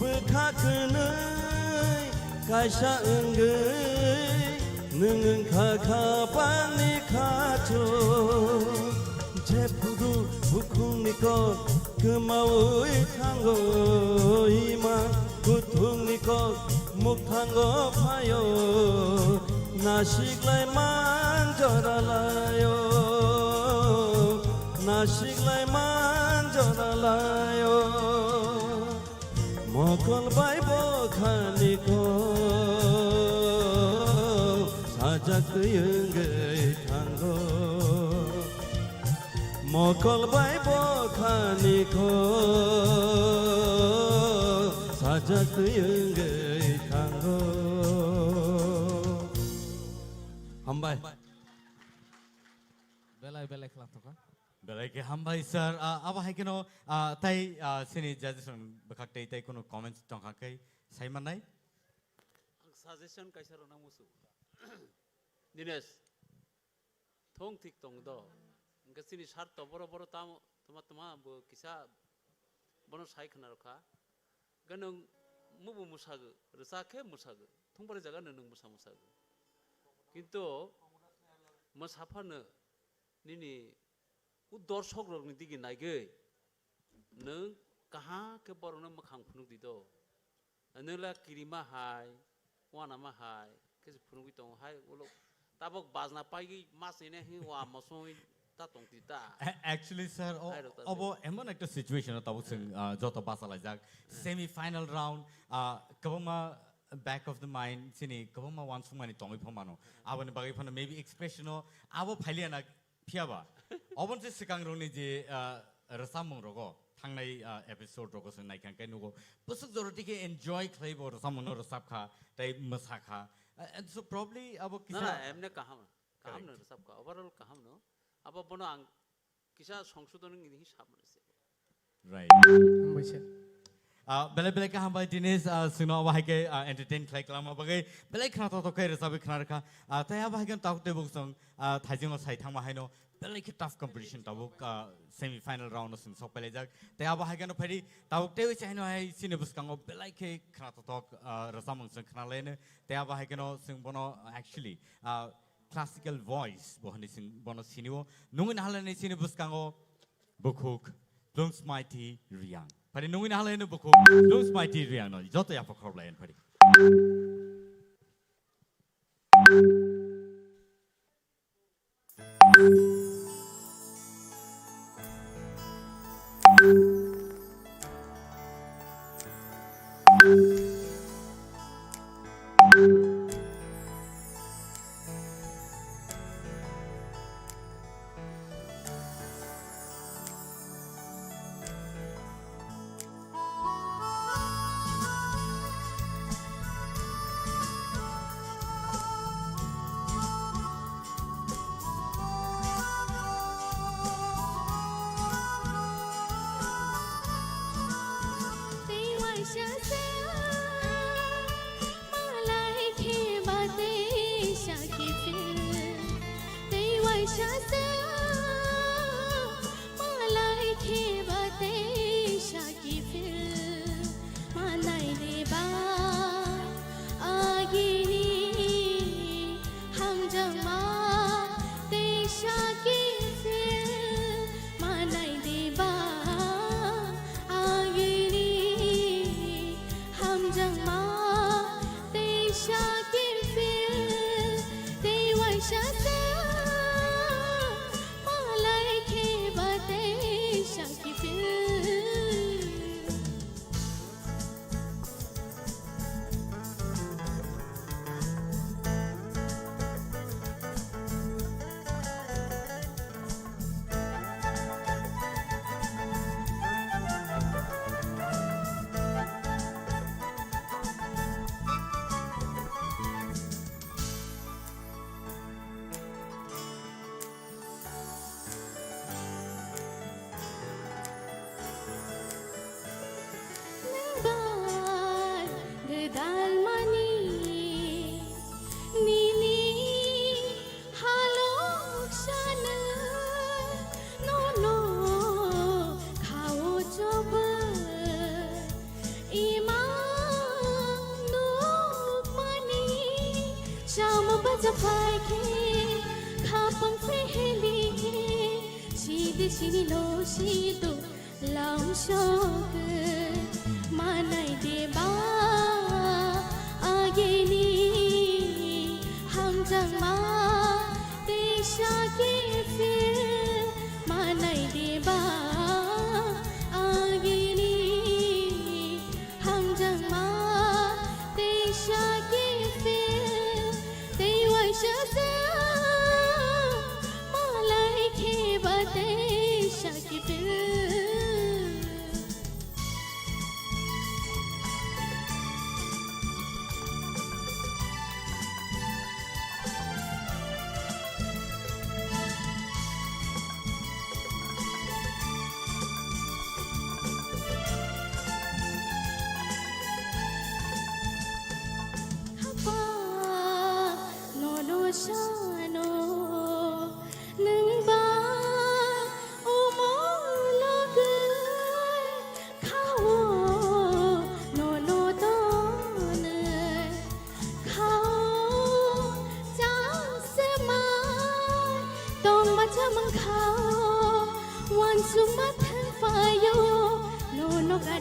Bekaknai kaisa enggai nungun kakapang ni kacho jepuru bukhung niko kemaui tanggo ima kutung niko muk tanggo payo nasiklai manjoralayo nasiklai manjoralayo mokol bai bokhani ko sajak yengai tanggo mokol bai bokhani ko sajak yengai tanggo Hambai. belai kelang toka Belai ke hambai sir aba hai keno tai sini judges bakak tai kono comments tong hakai sai manai suggestion kaisa rona musu Dinesh thong thik tong do ngasini sar to boro boro tam toma bo kisa bono sai khana rakha ganung mubu musagu rasa ke musagu thongbare jaga nung musagu কিন্তু mosaphano nini u dorshok rok ni digi naigei nung kaha ke borona makhang phunuk di do nela kirima hai wana ma hai ke phunuk tong hai ulo tabok bazna pai mas ine hi wa masoi ta tong ti ta actually sir abo emon ekta situation tabok sing joto basala jak semi final round kabama back of the mind sini kabama wan sumani tongi phomano abani bagi phana maybe expression abo phailiana phiaba obon se sikang roni je rasamung rogo thangnai episode rogo se naikan kai nugo pusuk joroti ke enjoy khlaibo rasamung no rasapkha tai masakha and so probably abo na kisa emne kaham no sabka overall kaham no abo bono ang kisa সংশোধন ni hisab se right हामबाय sir belai belai ka hambai dinis sino ba ke entertain khlai klama bagai belai khna to kai resabe khna rakha ta ya ba ke tak te buk song thajing sai thang ma haino belai ke tough competition tabuk semi final round sing sok pele jak ta ya ba ke no phari tabuk te chai no hai sine bus kang belai ke khna to rasamung sing khna lene ta ya ba ke no sing bono actually classical voice bohani sing bono sinio nungin halane sine bus kang bukuk Lungs mighty riang. Pari nungin halay no buko. Lungs mighty riang no. Joto ya pakor layan pari.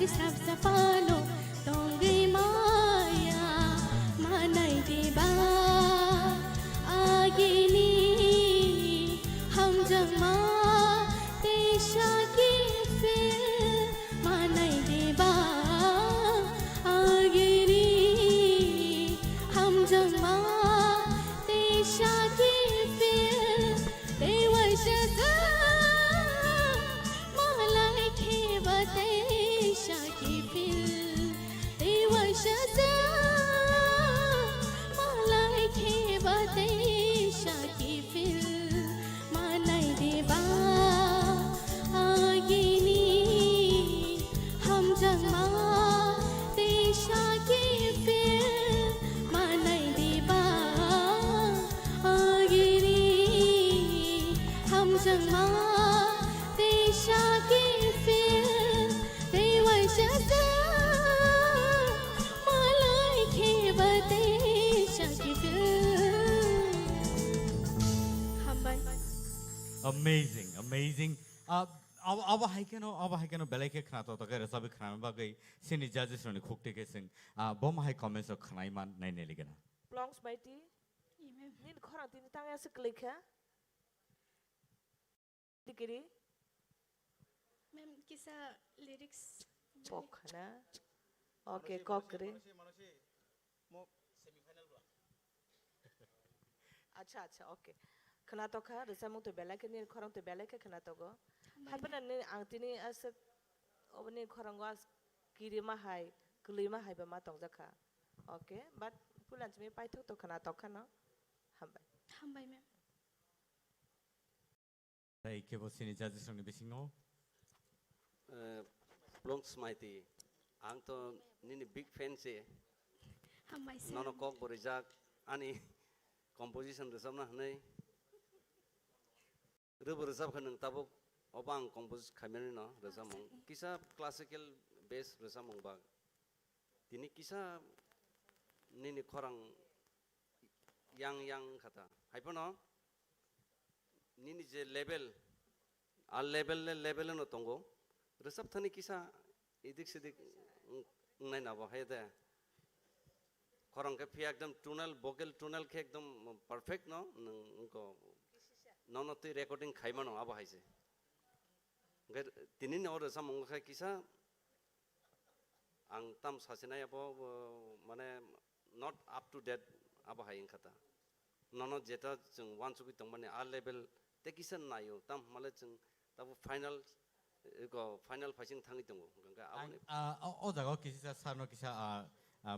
srap sapalo tongi maya manai deba agini hum jama tesha ki fil manai deba agini hum jama tesha ki fil they was malai khebate shaki fil they was malai khebate shaki fil manai deba agini hum jama te shaki fil manai deba agini hum jama te shaki fil they was malai khebate shaki fil hambai Amazing, amazing. Aba haikeno belai ke khana to ke sabi khana ba gai sini judges roni khukte ke sing bom hai comments o khanai man nai ne ligana. Plongs baiti. Nin khorang tin tang ya seklik ya. Dikiri ma'am किसा lyrics pok na. Okay, kokri. Acha acha okay. Khana to kha resamung to belai ke nin khorang to belai ke khana to go. Hapana nin angtini as obni khorang go as kiri ma hai kuli ma hai ba ma tong jakha. Okay, but pulan chme pai thok to khana to khana. Hambai. हम भाई ma'am Tai ke bo sini judges roni bisingo. Plong smaiti ang to nini big fan se हम भाई sir nono kok borijak ani composition resam na hanai rubu resam khanang tabuk obang compose khameni no resamong kisa classical bass resamong ba tini kisa nini khorang yang khata haipono nini je level al level no tongo resap thani kisa idik sidik nai na ba haida khorang ke phi ekdom tonal vocal tonal ke ekdom perfect no ko nono ti recording khaima no aba haise ger tini no resam mong khai kisa ang tam sasina abo mane not up to date aba haing khata nono jeta jeng wan subi tong mane al level te kisa nayo tam male jeng tabu final passing thangi tongo ganga abone O jago kisa sarno kisa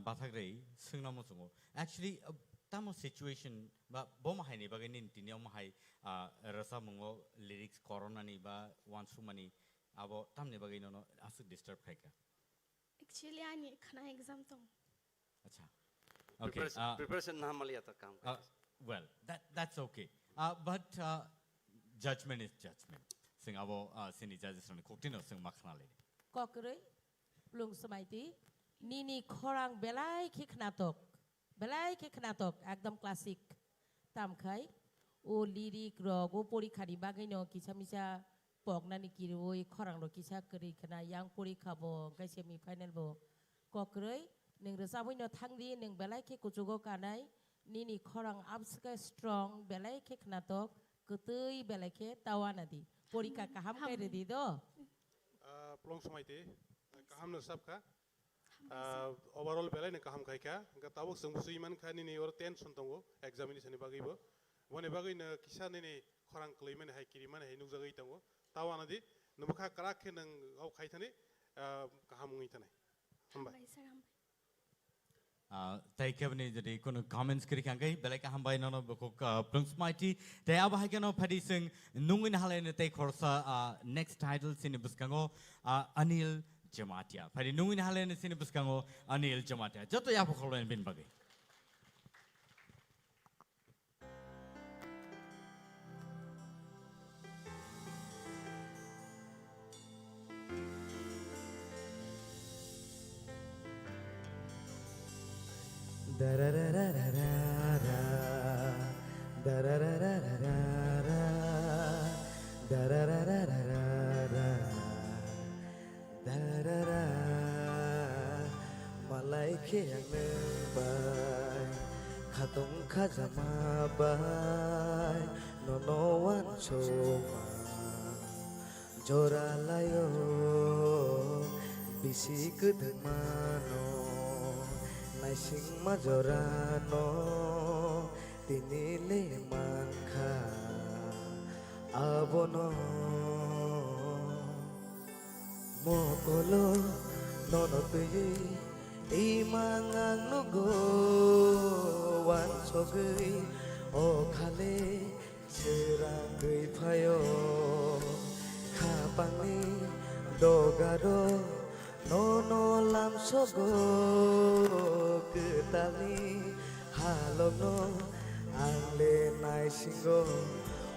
bathak rei singna mo sungo. Actually tamo situation ba bom hai ni bagai nin tini om hai rasa mungo lyrics corona ni ba wan sumani abo tam ni bagai no asu disturb khai ka. Actually आनी खाना exam तो Acha. Okay. preparation na mali ata kam Well, that's okay. But judgment is judgment. Sing abo sini judges roni khukti no sing makhna le. Kokre plung samaiti nini khorang belai ke khnatok ekdom classic tam khai o lyric ro go porikha ni bagai no kisamisa pokna ni kiroi khorang ro kisa kri khna yang porikha bo gai semi final bo kokre ning resaboi no thangdi ning belai ke kuchugo kanai nini khorang abska strong belai ke khnatok kutui belai ke tawanadi porikha kaham kai redi do plong smaiti kaham no sabka overall belai ne kaham khai ka ga tabuk sung suiman khani ni or tension tongo examination ni bagi bo wone bagi na kisa ni khorang klaiman hai kiriman hai nu jagai tongo tawana di numkha kara khe nang au khai thani kaham ngi thani हम hamba भाई sir हम Tai kebni jadi kono comments kiri kang kai belai ka hambai no boko plung smaiti tai aba hai keno phadi sing nungin halai ne tai khorsa next title sini buskango Anil Jamatia phadi nungin halai ne sini buskango Anil Jamatia joto ya phokolo bin bagai. Da yang bai khatong khajama bai nonowan choma jora layo bisi kedemano naising majorano tinile mankha abono mokolo nono tuyi imangang nugo wan sogei o khale serang gei phayo khapangni dogaro nono lam sogo ketali halono angle nai singo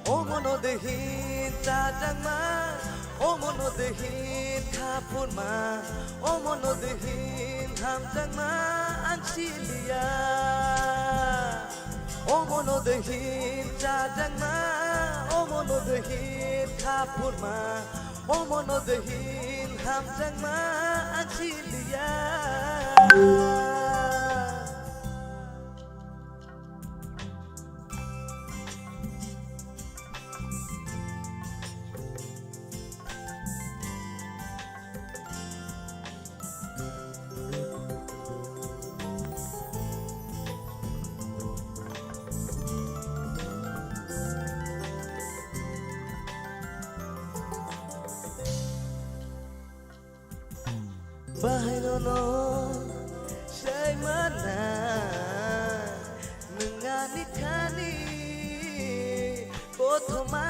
omono dehin tatangma omono dehin khapurma omono dehin hamtangma ansilia omono dehin tatangma omono dehin khapurma omono dehin hamtangma ansilia Bahai nono say mana mengani kani kotoma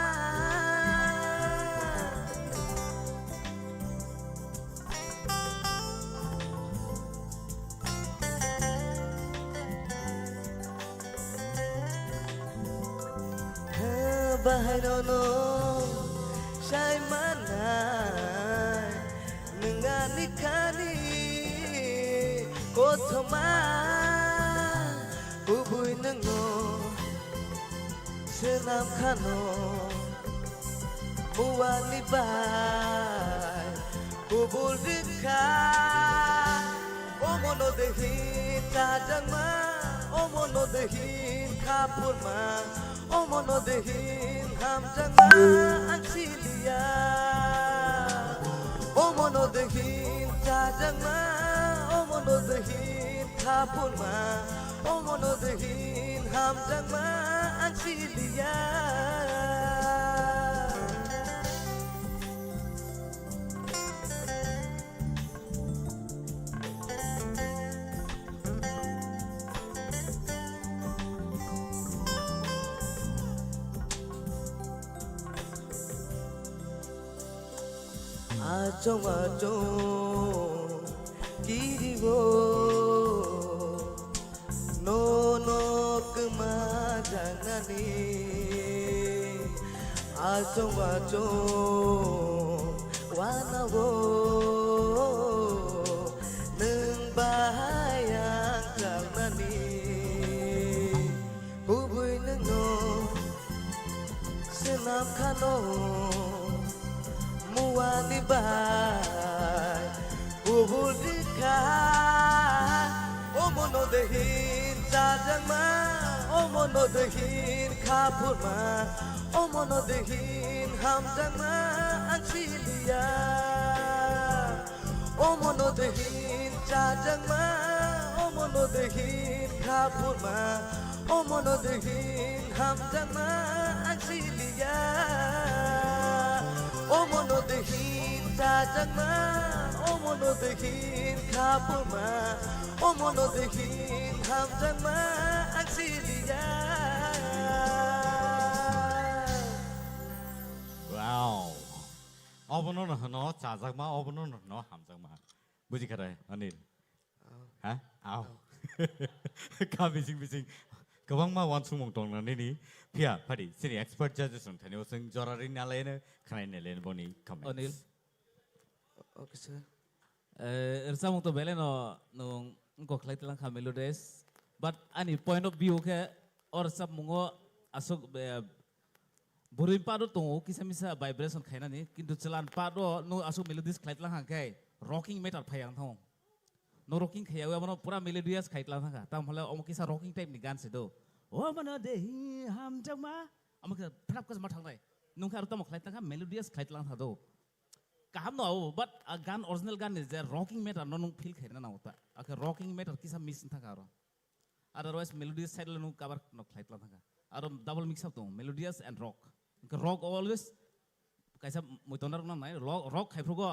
bahai nono say mana mengani kani kotoma bubui nengo senam kano muani bai bubul dika omono dehin tajangma omono dehin kapurma omono dehin hamjangma ansilia omono dehin tajangma omono dehin kapurma omono dehin hamjangma ansilia Acong acong kirigo nono kemajangani acong acong wanawo neng bahayang janani bubui nengo senam kano muani bai bubul dika omono dehin tajangma omono dehin kapurma omono dehin hamjangma ansilia omono dehin tajangma omono dehin kapurma omono dehin hamjangma ansilia omono dehin tajangma omono dehin kapurma omono dehin hamjangma ansilia Wow. Obono no chajangma obono no hamjangma. Buji kharai Anil. Ha? Aw. Ka bising bising. Kabangma wansumong tongnani ni pia phari sini expert judges on thani osing jorari nalene khanai nelen boni comments. Anil. Okay sir Ersamong to bele no ko khlai telang khamelo des but ani point of view ke or sab mungo asok burin pado to kisamisa vibration khaina ni kintu chalan pado no asok melodies khlai telang hangkai rocking metal phayang thong no rocking khaya we amano pura melodious khaitla thanga tam hole omkisa rocking type ni gan se do o mano de ham jama amaka phrap ka ma thangnai nung kharu tam khlai tanga melodious khaitla tha do kaham no but a gun original gun is there rocking meter no nung feel khaina na hota aka rocking meter kisa miss thanga ro otherwise melodious side la nu cover no khaitla thanga aro double mix up to melodious and rock rock always kaisa moitonar na nai rock khai phrugo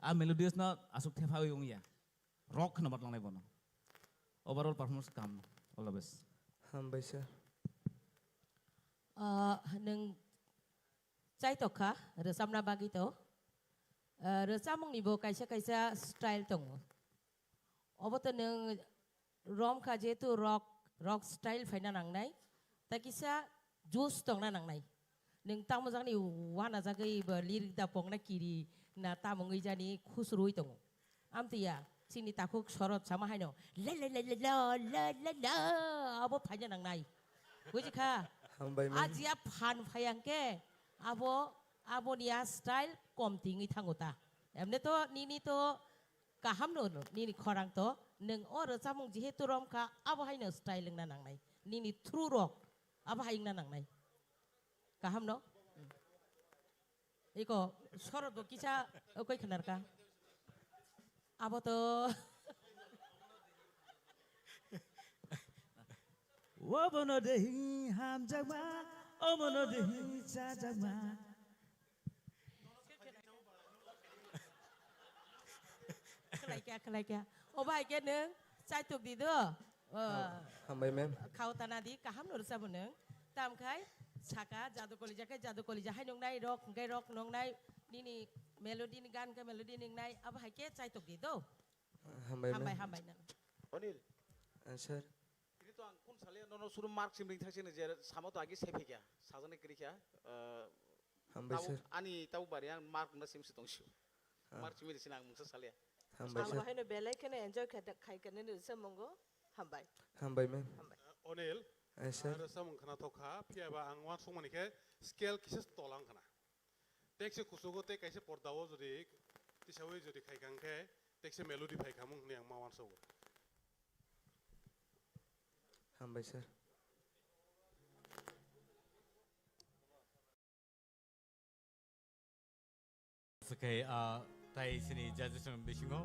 a melodious na asuk the phai yong ya rock na batlang nai bono overall performance kam all the best हामबाय sir नों जायतखा रोजाबना बागिथ' रोजाबमुंनिबो खायसे खायसे style दङ अबथ' नों रमखा जिहेतु रक style फायना नांनाय दा किसा जुस दंना नांनाय नों ता मोजांनि वाना जागैबो लिरिक दा पंना किरि ना ता मंगै जानि खुसरुय दङ आमतिया सिनि ताखौ सरत सामा हायनो ले ले ले ले ले ले ले आबो फायना नांनाय बुजिखा हामबाय आजिया फान फायांके आबोनिया स्टाइल कम तिङै थाङोता एमनेथ' निनिथ' गाहाम नो निनि खरांथ' नों रोजाबमुं जिहेतु रमखा आबो हायनो स्टाइल लोंना नांनाय निनि थ्रु रक आबो हायना नांनाय गाहाम न इको सरत किसा ओकै खनारका आबोथ' o bono de ham jama o bono de cha jama khlai kya obai ke neng chai tuk di do हामबाय ma'am खावताना di kaham nur sabu neng tam khai saka jadu kolija hai nong nai rock nong nai nini melody ni gan ka melody ning nai ab hai ke chai tuk di do हामबाय ma'am hambai na Anil sir ini to ang kun sale no suru mark simring thakse ne je samo to agi sefe kya sajane kri kya हामबाय sir ani tau bari ang mark na sim sitong shu mark simiri sinang mungsa sale हामबाय sir hai no belai ke ne enjoy khai ke ne samongo hambai हामबाय ma'am Anil sir रोजाबमुं खोनाथ'खा फियाबा आं वान समानिखे scale किसे तलां खाना टेक्से कुसुगो ते कैसे पर्दावो जुदि तिसावै जुदि खाइखांखे टेक्से मेलोडी फाइखामुं होननाय आं मावान सौगो हामबाय sir Okay, tai sini judges ng bisingo.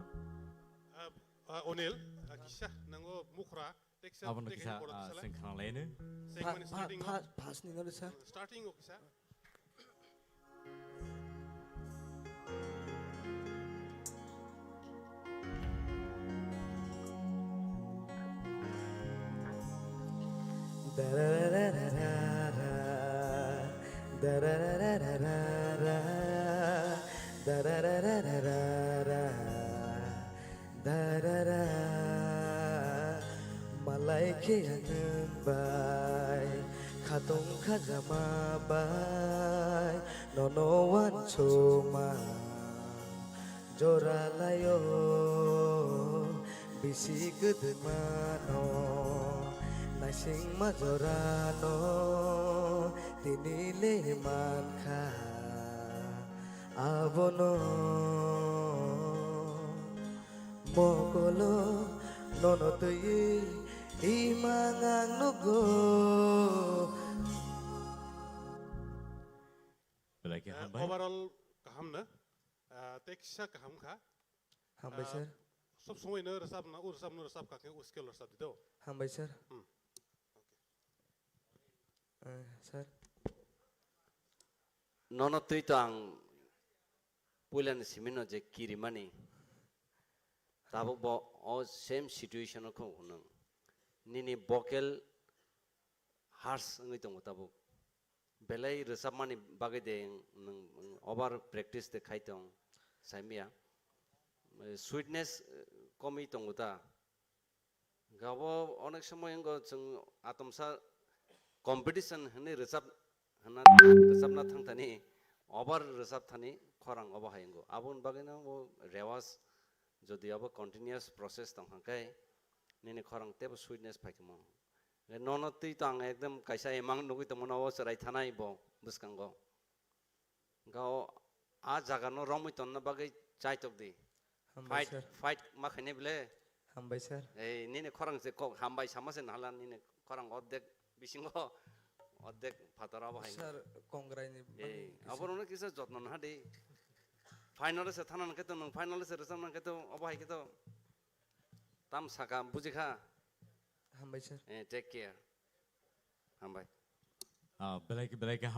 Anil किसा नंगो मुखरा टेक्से Abang nak kisah sengkang lain ni. segmen starting पास नि न sir starting o kisa Malai kiangan bay Katong kagama bay Nono wan choma Jora layo Bisi gedemano Nasing majorano Tinile man ka Abono Mokolo Nono tuyi Imangang nugo Belai ke hambai. overall kaham na taxa kaham kha हामबाय sir सब समय न रसाब काके उ scale रसाब दिदो हामबाय sir sir nono tui to ang pulan simino je kirimani tabo bo o same situation ko hunang nini vocal harsh ngai tong tabo belai resap mani bagai de over practice de khai tong saimia sweetness komi tong uta gabo onek somoy ngo jeng atomsa competition hne resap hna resap na thang thani over resap thani khorang oba haingo abun bagena o rewas jodi abo continuous process tong hankai nini khorang tebo sweetness phaikmo nono tui tang ekdam kaisa emang nugui tomono o sarai thanai bo buskango gao a jaga no romui tonna bagai chai tok di fight makhane bile হামবাই sir এই নিনে খরাং যে cock হামবাই সামাসে নালা নিনে খরাং অর্ধেক বিসিঙ্গ অর্ধেক ফাতারা বাহাই sir কংগ্রাইনি এই আবরণ কিছু যত্ন না দে ফাইনালে সে থানান কেতো নং ফাইনালে সে রসাম না কেতো অবাহাই কেতো তাম সাকা বুঝিখা হামবাই স্যার টেক কেয়ার হামবাই Belai ke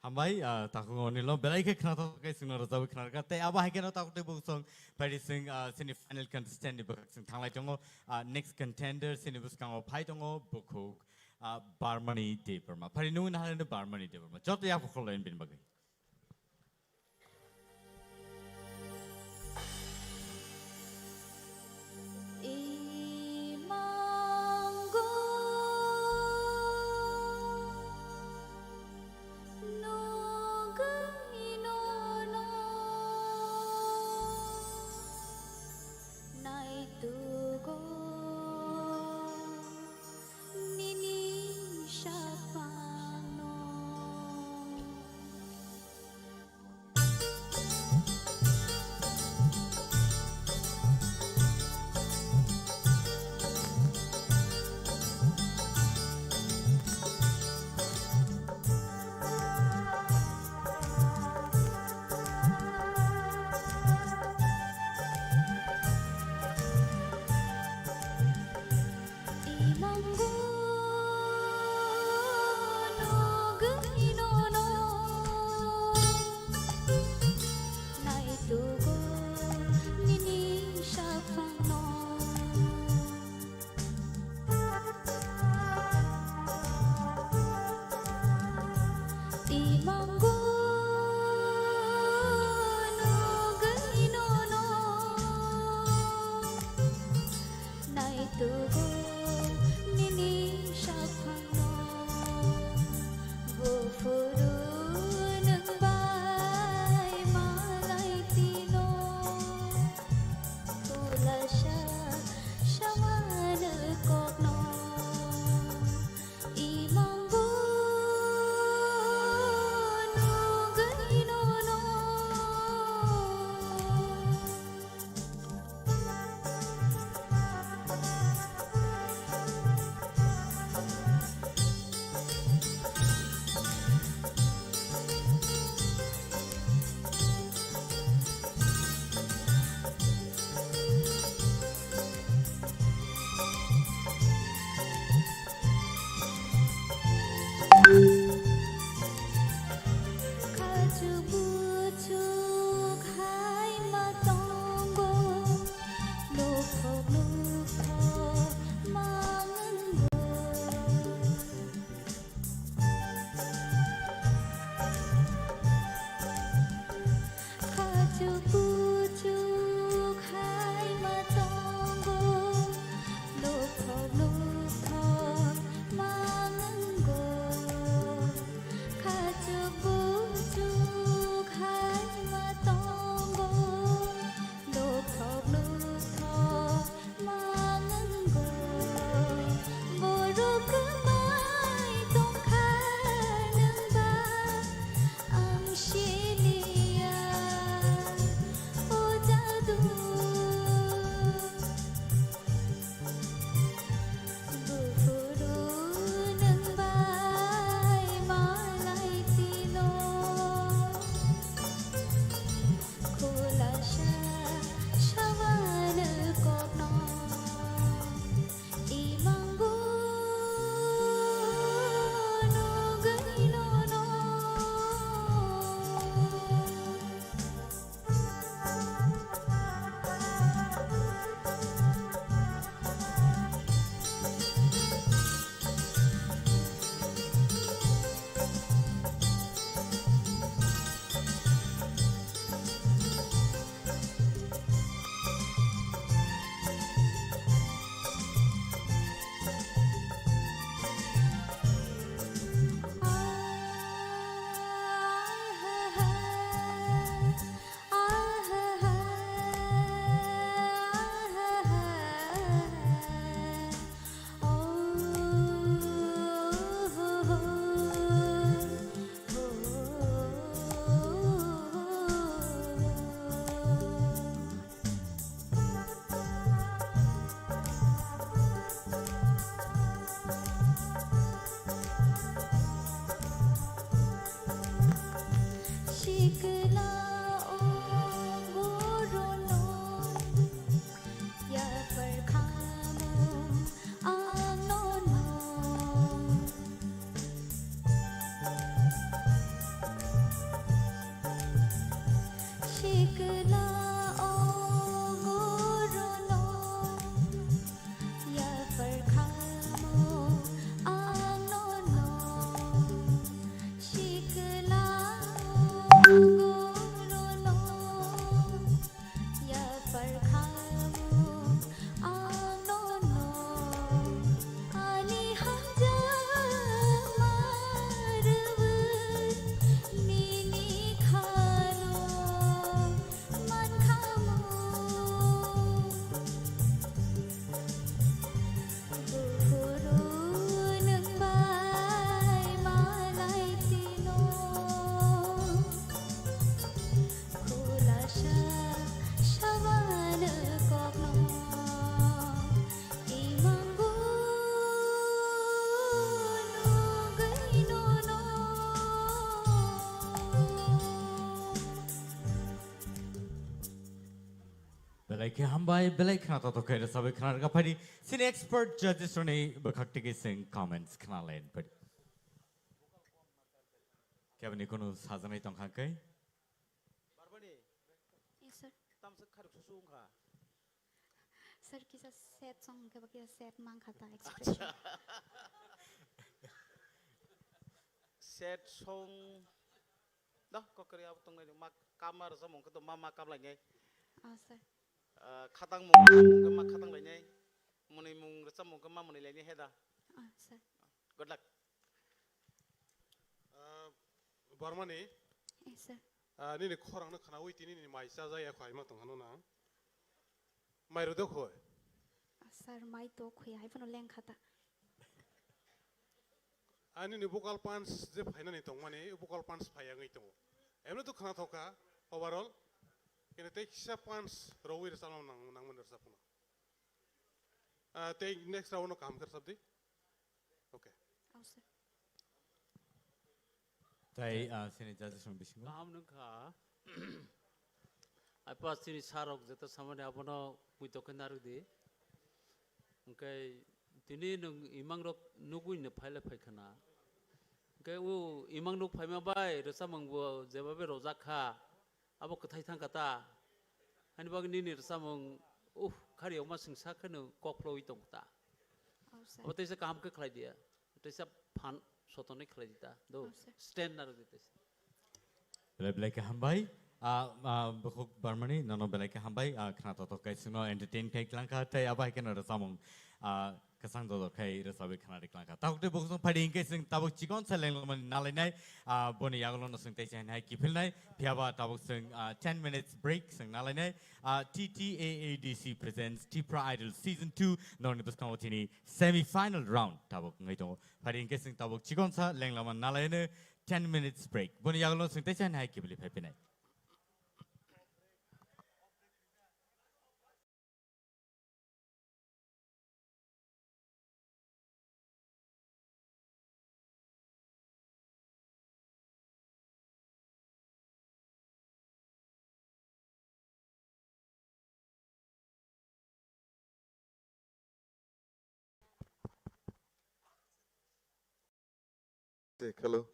hambai taku ngoni lo belai ke khna to ke sing ro zawi khna ka te aba hai ke no taku te bu song pari sing sini final contestant ni bak sing thanglai tongo next contender sini bus kang phai tongo bukhuk barmani de perma pari nu na halen barmani de perma jot ya khol len bin bagai belai ke hambai belai khana to kai ra sabai khana ga phari sin expert judges rone bakhak tike sing comments khana len but kya bani kono sajanai tong kha kai Barbani, Yes, sir. tam se kharuk susung kha. Sir, kisa sad song ke bakia sad mang khata expression. Sad song. Dah, kok kerja apa tong ini? Mak kamar sama mungkin tuh mama kam lagi. Oh, sir. Khatang mungkin mak khatang lagi. Muni mung resam mungkin mak muni lagi heda. Oh, sir. Good luck. Barmani, Yes, sir. ni ni khorang na khana witi ni mai sa za ya khwai ma tong hanu na. Mai ro do khoi. Sir, mai to khoi hai pano leng khata. Ani ni vocal pants je phaina ni tong mani vocal pants phaya ngai tong. Emne to khana thoka overall. Kene te kisa pants rowi re salam nang man sa puna. Te next round no kam kar sabdi. Okay. Oh, sir. tai sin judges rone bisingo Kaham nungkha. Apa sini sarok jeta samane abono puito kenaru di. Engkai tini nung imang rok nugui ne phaile phaikhana. Engkai u imang rok phaima bai resa mangbo jebabe rozak kha. Abo kathai thang kata. Hani bag ni ni resa mong khari oma singsa khanu kokfloi tongta. Oh, sir. Abo tesa kaham ke khlai dia. Tesa phan sotone khlai dita. Do stand naru dita. belai ke hambai bakhuk barmani nono belai ke hambai khana to kai sino entertain kai klangka tai abai ken ra samong kasang do kai ra sabai khana de klangka ta hokte boksong phadi ingke sing tabok chikon saleng man nalai nai boni yaglo no sing tai chen hai kipil nai phiaba tabok sing 10 minutes break sing nalai nai TTAADC presents Tipra Idol season 2 non ni buskang otini semi final round tabok ngai to phadi ingke sing tabok chikon sa leng laman nalai ne 10 minutes break. Boni yaglo sing tai chen hai kibli phai pinai. Hello.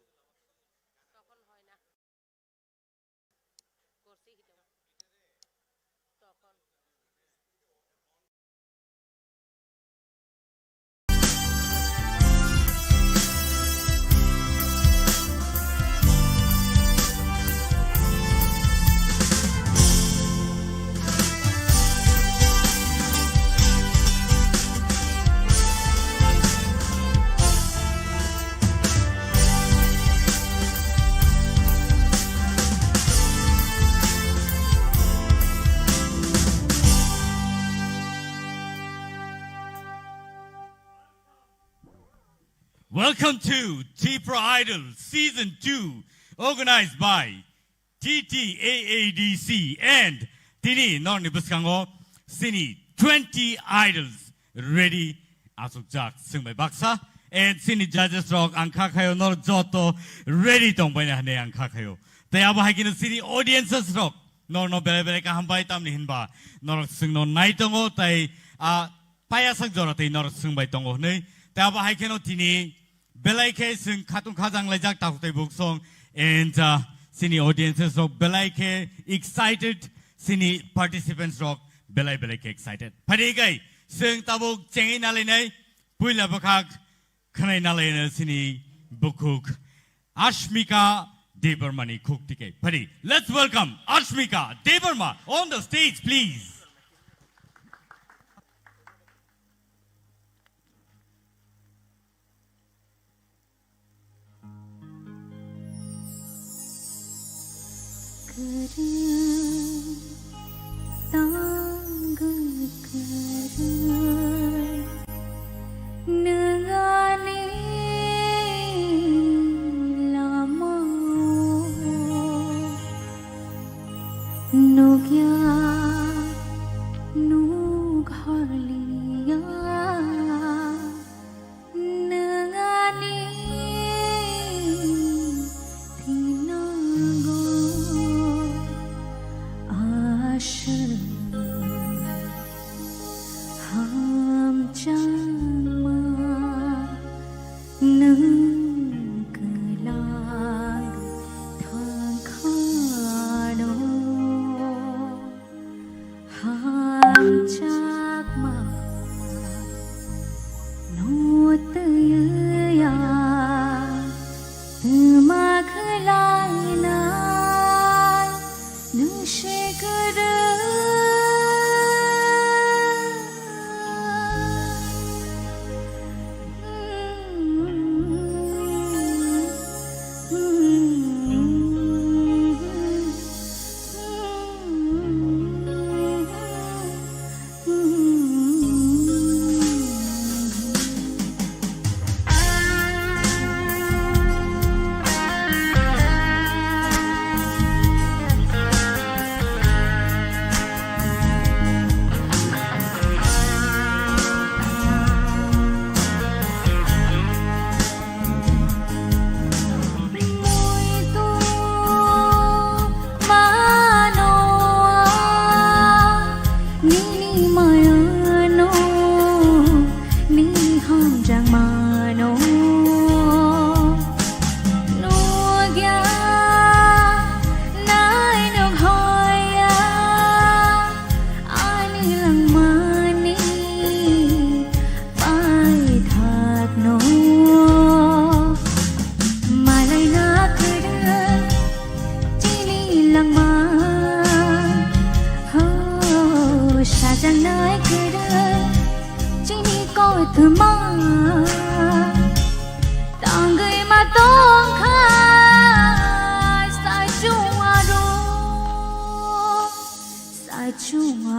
Welcome to Tipra Idol Season 2, organized by TTAADC and Tini non Nibuskango Sini 20 idols ready Asuk Jak Singbai Baksa and Sini Judges Rock Ankakayo Nor Joto ready Tong Bayane Ankakayo. They are hiking the city audiences rock. No Bele Kahambai Tamni Hinba, nor Sing no Nightongo, Tai Payasak Jorate nor Singbai Tongo Ne. They are hiking Tini. Belaike sing katung kazang lejak takute book song and sini audiences rock belaike excited sini participants rock belaike excited. Padigai sing tabuk cengin alinai puila bakak khanai nalaina sini bukuk Ashmika Debarmani cook tike. Padi, let's welcome Ashmika Debarma on the stage, please.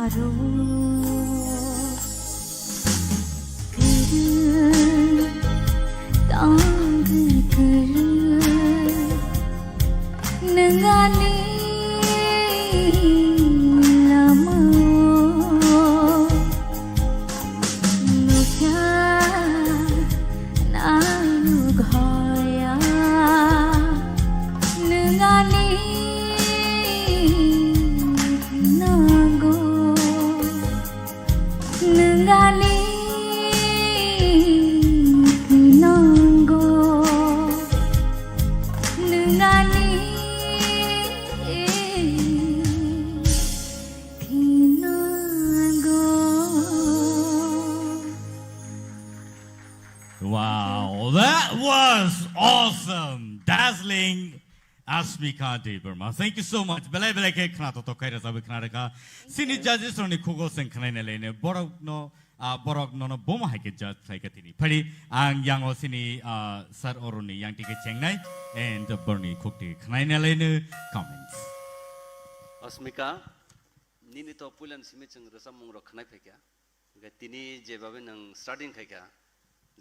Haro Tang Nengani lama Nukya Nanu ghaya Nengani Nago Nengani Nago Nengani Wow, that was awesome, dazzling, Asmika Deberma. Thank you so much. Belai belai ke khana to kai rasabe khana ka. Sini judges roni kugo sen khana ne lene borok no boma hai ke judge khai ka tini. Phari ang yang o sini sir oroni yang ti ke chengnai and Bernie Cookti khana ne lene comments. Asmika, nini to pulan simecheng rasamung ro khnai phekya. Tini je babe nang starting khaika.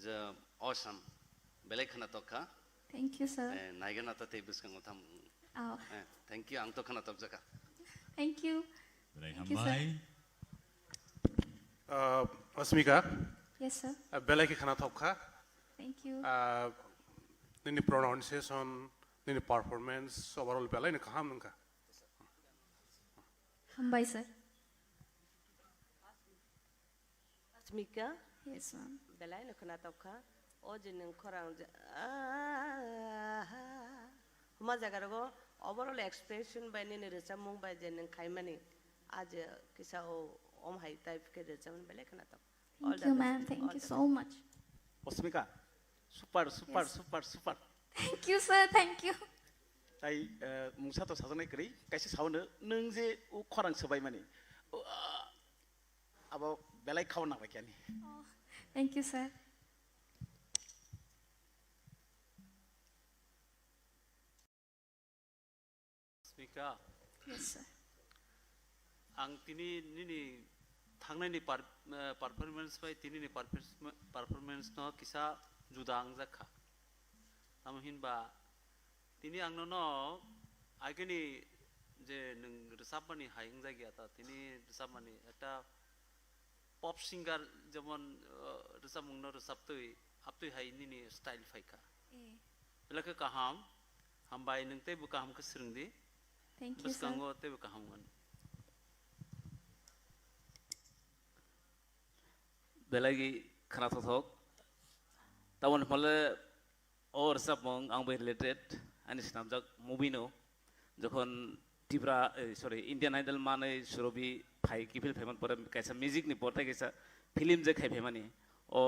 The awesome belai khana tokka. Thank you, sir. Naigana ta te biskang otham. Oh. Thank you ang to khana tok jaka. Thank you. Belai Thank you, sir. hambai. Asmika, Yes, sir. belai ke khana tokka. Thank you. Nini pronunciation, nini performance, overall belai ne kaham nungka. Hambai, sir. Asmika, Yes, ma'am. belai no khana tokha o jineng khorang huma jaga go overall expression by ni resamung by jineng khaimani aj kisa o om hai type ke resamun belai khana tok. Thank you, ma'am. Thank you so much. Asmika, super. Thank you, sir. Thank you. Tai mungsa to sajanai kri kaise saune nung je u khorang sobai mani abo belai khauna ba kyani. Thank you, sir. Asmika, Yes, sir. ang tini nini thangnai performance by tini ni performance no kisa judang jakha. Tamhin ba tini ang no agini je nung resapani haing jagya ta tini resapani eta pop singer যেমন resapung no resaptui aptui hai nini style faika. Belaka kaham hambai nung te bu kaham ka srungdi. Thank you, Bas sir. kango te bu kaham wan. Belagi khana thok tawon mole or resapung ang be related ani snapjak movie no যখন Tipra sorry Indian idol মানে সুরবি phi কিফিল ফেমান পরে কাইসা music নি পড়তে কাইসা film যে খাই ফেমানি ও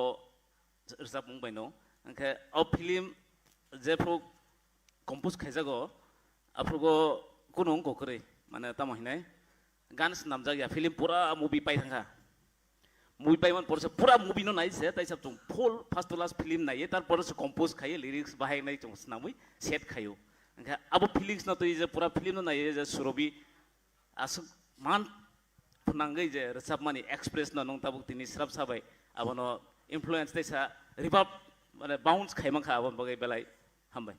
রসাপ মুং বাইনো আংখে ও film যে ফ্রো compose খাইজাগো আফ্রগো কোন অঙ্ক করে মানে তা মহিনাই গান নামজা গিয়া ফিল্ম পুরা মুভি পাই থাকা মুভি পাইমান পরে পুরা মুভি নো নাইছে তাই সব ফুল ফার্স্ট টু লাস্ট ফিল্ম নাইয়ে তারপরে সে কম্পোজ খাইয়ে লিরিক্স বাহাই নাই চং নামুই সেট খাইও अब फिलिंग्स ना तो ये पूरा फिल्म ना ये जो सुरभि आसु मान फुनांगे जे रसाब मानी एक्सप्रेस ना नोंग ताबुक तिनी स्राब साबाय अब नो इन्फ्लुएंस देसा रिबाब माने बाउंस खाइमां खा अब बगै बेलाय हामबाय.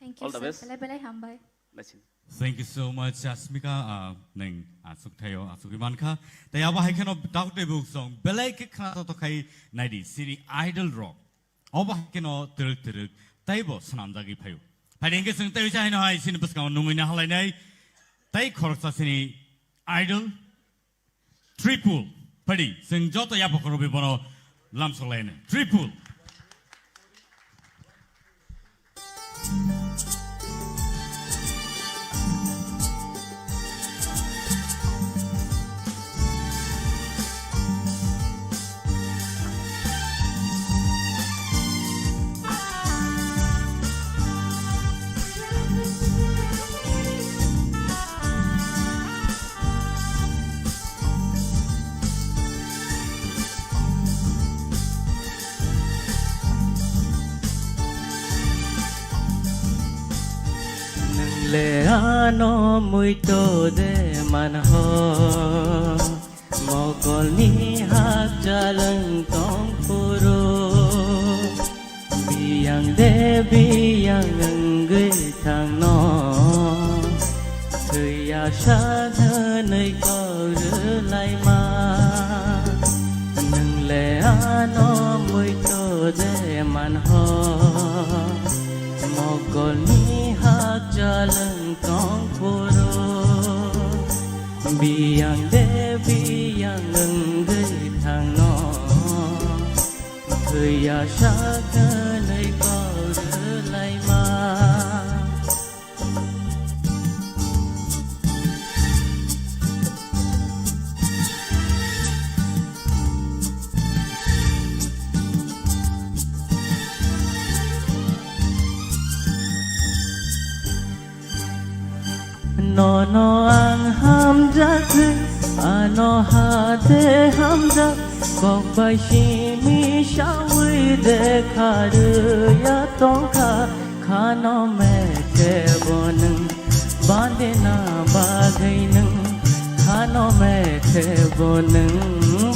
Thank All you, the sir. best. Belai hambai. Nasin. Thank you so much, Asmika. Neng asuk tayo asuk iman ka. Tayo aba haikano doubt book song. Belai ke khana to kai naidi siri idol rock. Aba haikano teruk tayo bo sanam jagi phayo. Padingke sing tayo sa hino hai sini paskang nungoy na halay nay. Tayo korok sa sini idol triple. Padi sing joto yapo korobi bono lamsolay na triple. Le ano muito de manho Mogolni hak jalan tong puro Biyang de biyang ngây thang no Thời ya sa thơ nơi có rửa lại mà Nâng lệ nó mới cho dễ màn ho Mogolni hak jalan tong puro Biyang de biyang ngây thang no Thời ya sa thơ nơi có rửa lại mà No ang ham ra thư ano ha te ham ra kok bai shi mi sha wi de kha ru ya tong kha no me te bonung bande na ba gai nung kha no me te bonung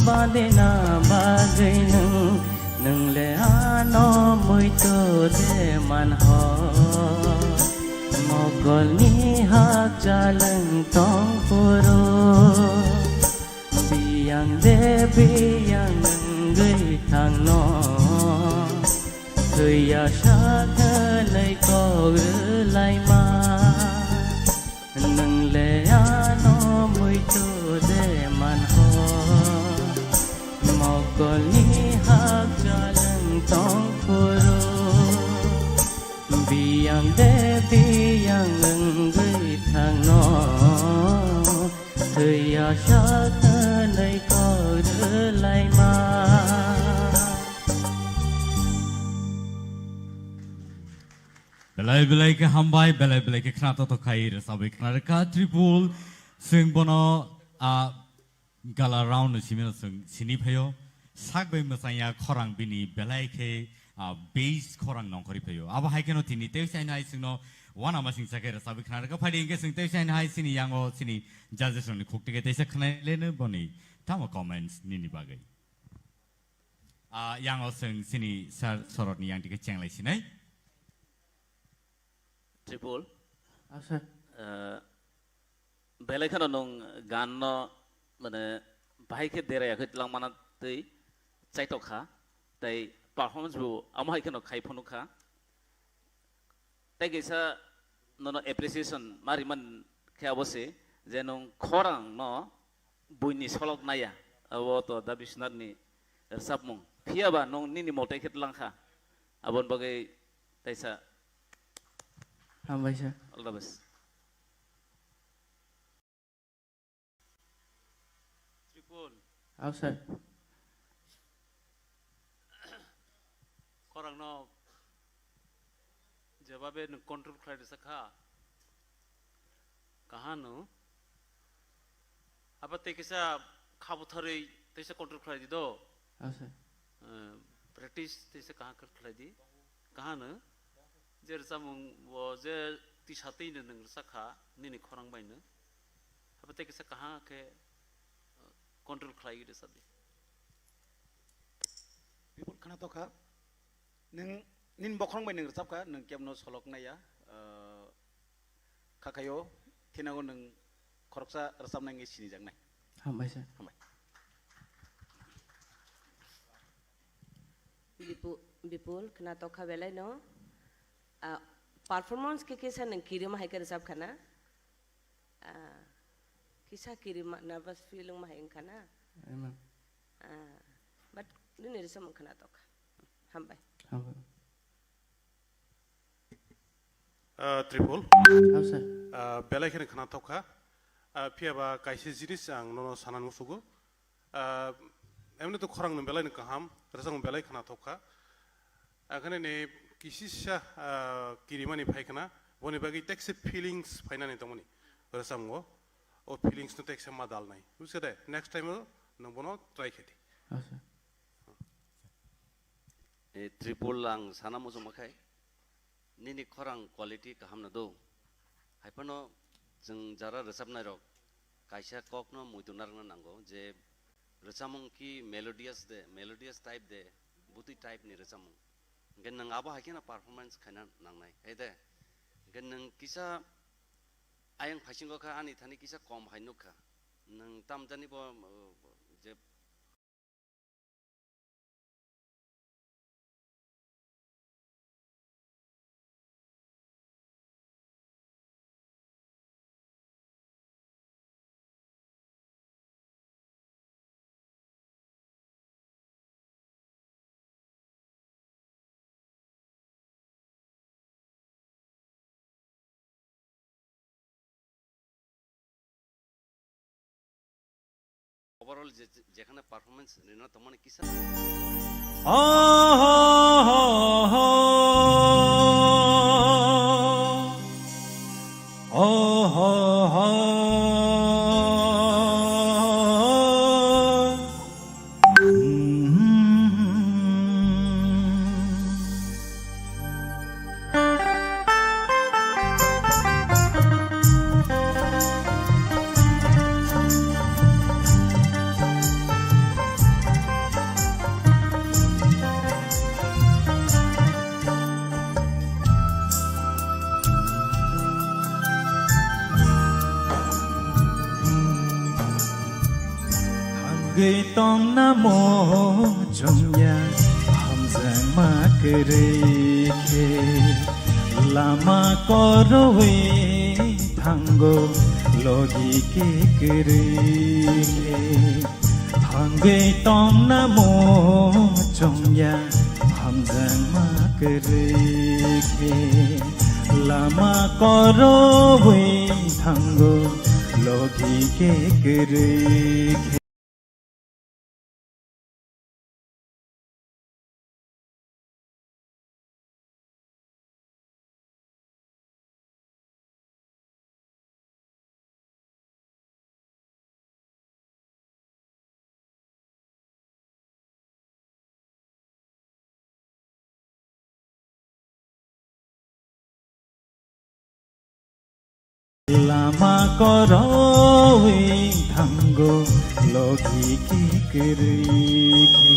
bande na ba gai nung nung le ano mui to de man ho Mogolni hak jalan tong puro Biyang de biyang ngây thang no Thời ya sa thơ nơi có rửa lại mà Nâng lệ nó mới cho để man ho Mogolni hak jalan tong puro Biyang de biyang ngây thang no Thời ya sa thơ nơi có rửa lại mà Belai belai ke hambai belai belai ke khna to khai ra sabai khna ka tripul sing bono a gala round simino sing sini phayo sakbai masaya khorang bini belai ke base khorang nong khori phayo aba haikeno tini te sai nai singno wana ma sing sakera sabai khna ka phadi inge sing te sai nai sini yango sini judges ni khokte ke te sa khna lene boni tama comments nini bagai yango sing sini sar sorot ni yang dik cheng lai sinai Tripul. Asa. Belai kan nong gan no mana baik ke dera ya ke lang mana tei cai tok ha tei performance bu amai kan khai phonu kha tei gesa no appreciation mari man ke abose je nong khorang no buini solok naya abo to da bisnat ni sapmung phia ba nong ni motai khet lang kha abon bagai taisa Hambai sir. all the best. Tripul. Out sir. Korang no jawabe न control khai sakha कहाँ no apa te kisa khabu thare te se control khai di do Out sir. practice te se कहाँ कर khai di कहाँ न jer samung wo je ti sati ne nang sakha ni khorang bai ne apa te kisa कहाँ ke control khai de sabi people khana to kha neng nin bokrong bai neng resap kha neng kemno solok naya khakayo thinago neng khoroksa resap nang sini jang nai Hambai sir. Hambai Bipul khana to kha belai no performance ke kesa nang kirima hai kar sab khana kisa kirima nervous feeling ma hai khana Amen. but ni resam khana to kha hambai Hambai. Tripul. Out sir. Belai kene khana tokha pia ba kaise jinis ang nono sanan musugo emne to khorang no belai ne kaham resang belai khana tokha akhane ne kisisa kirimani phaikana boni bagi texe feelings phainani tongoni resam go o feelings no texe ma dal nai usede next time no bono try kheti Out sir. Tripul lang sana mo sumakai nini khorang quality kaham na do haipano jeng jara resap nai rok kaisa kok no muitunar na nango je racamung ki melodious type de buti type ni racamung gen nang aba hakina performance khana nangnai ede gen nang kisa ayang phasingo kha ani thani kisa kom hainu kha nang tam jani bo je overall যেখানে performance রিনা তোমার কিসা Người tông nam mô trong nhà hầm giang ma kere ke lama koroi thango logi ke kere ke người tông nam mô trong nhà hầm giang ma kere ke lama koroi thango logi ke kere ke lama koroi thango logi ki kere ke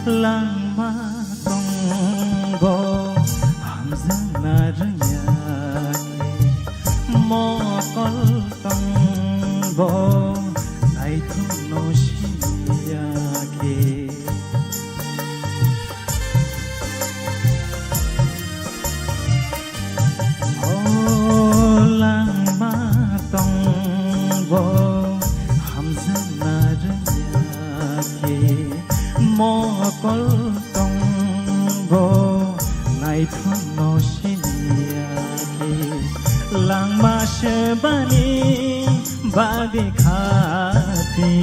lang ma tong go ham zang na ranya ke mo kol tong go lai thu no shi ya ke oh lang ma tong go ham zang na ranya ke mo kol tong go nai thon no shinya ke lang ma shebani bagi khati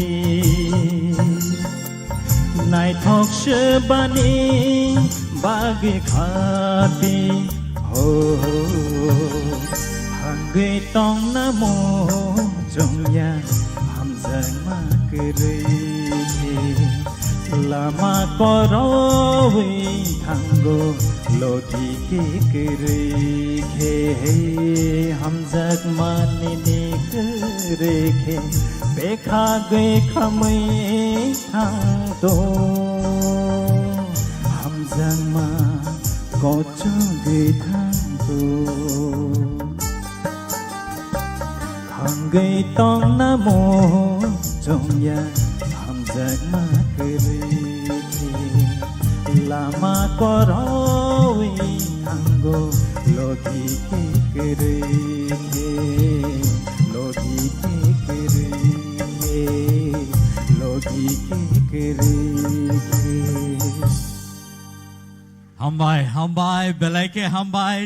nai thok shebani bagi khati ho hangai tong na mo jong ya ham zang ma kere lama koroi thango logi ke kere ke ham jak mani ne kere ke bekha ge khamai thang to ham jak ma ko chu ge thang to hangai tong na mo jong ya jak ma kere lama koroi thango logi ke kere logi ke kere logi ke kere hambai belai ke hambai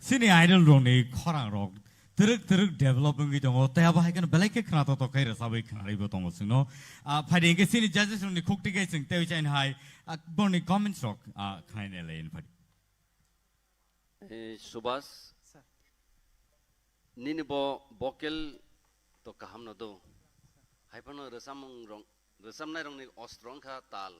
sini idol rong ni khorang rong teruk development gitu ngo teh apa hakan belai ke kena to kai rasa bai kena ribu tong sing no phai ke sini judges ni khok ti ke sing te chain hai boni comment rock khai ne lein phai Subhas nini bo vocal to kaham no do hai pano resam nai rong ni ostrong kha tal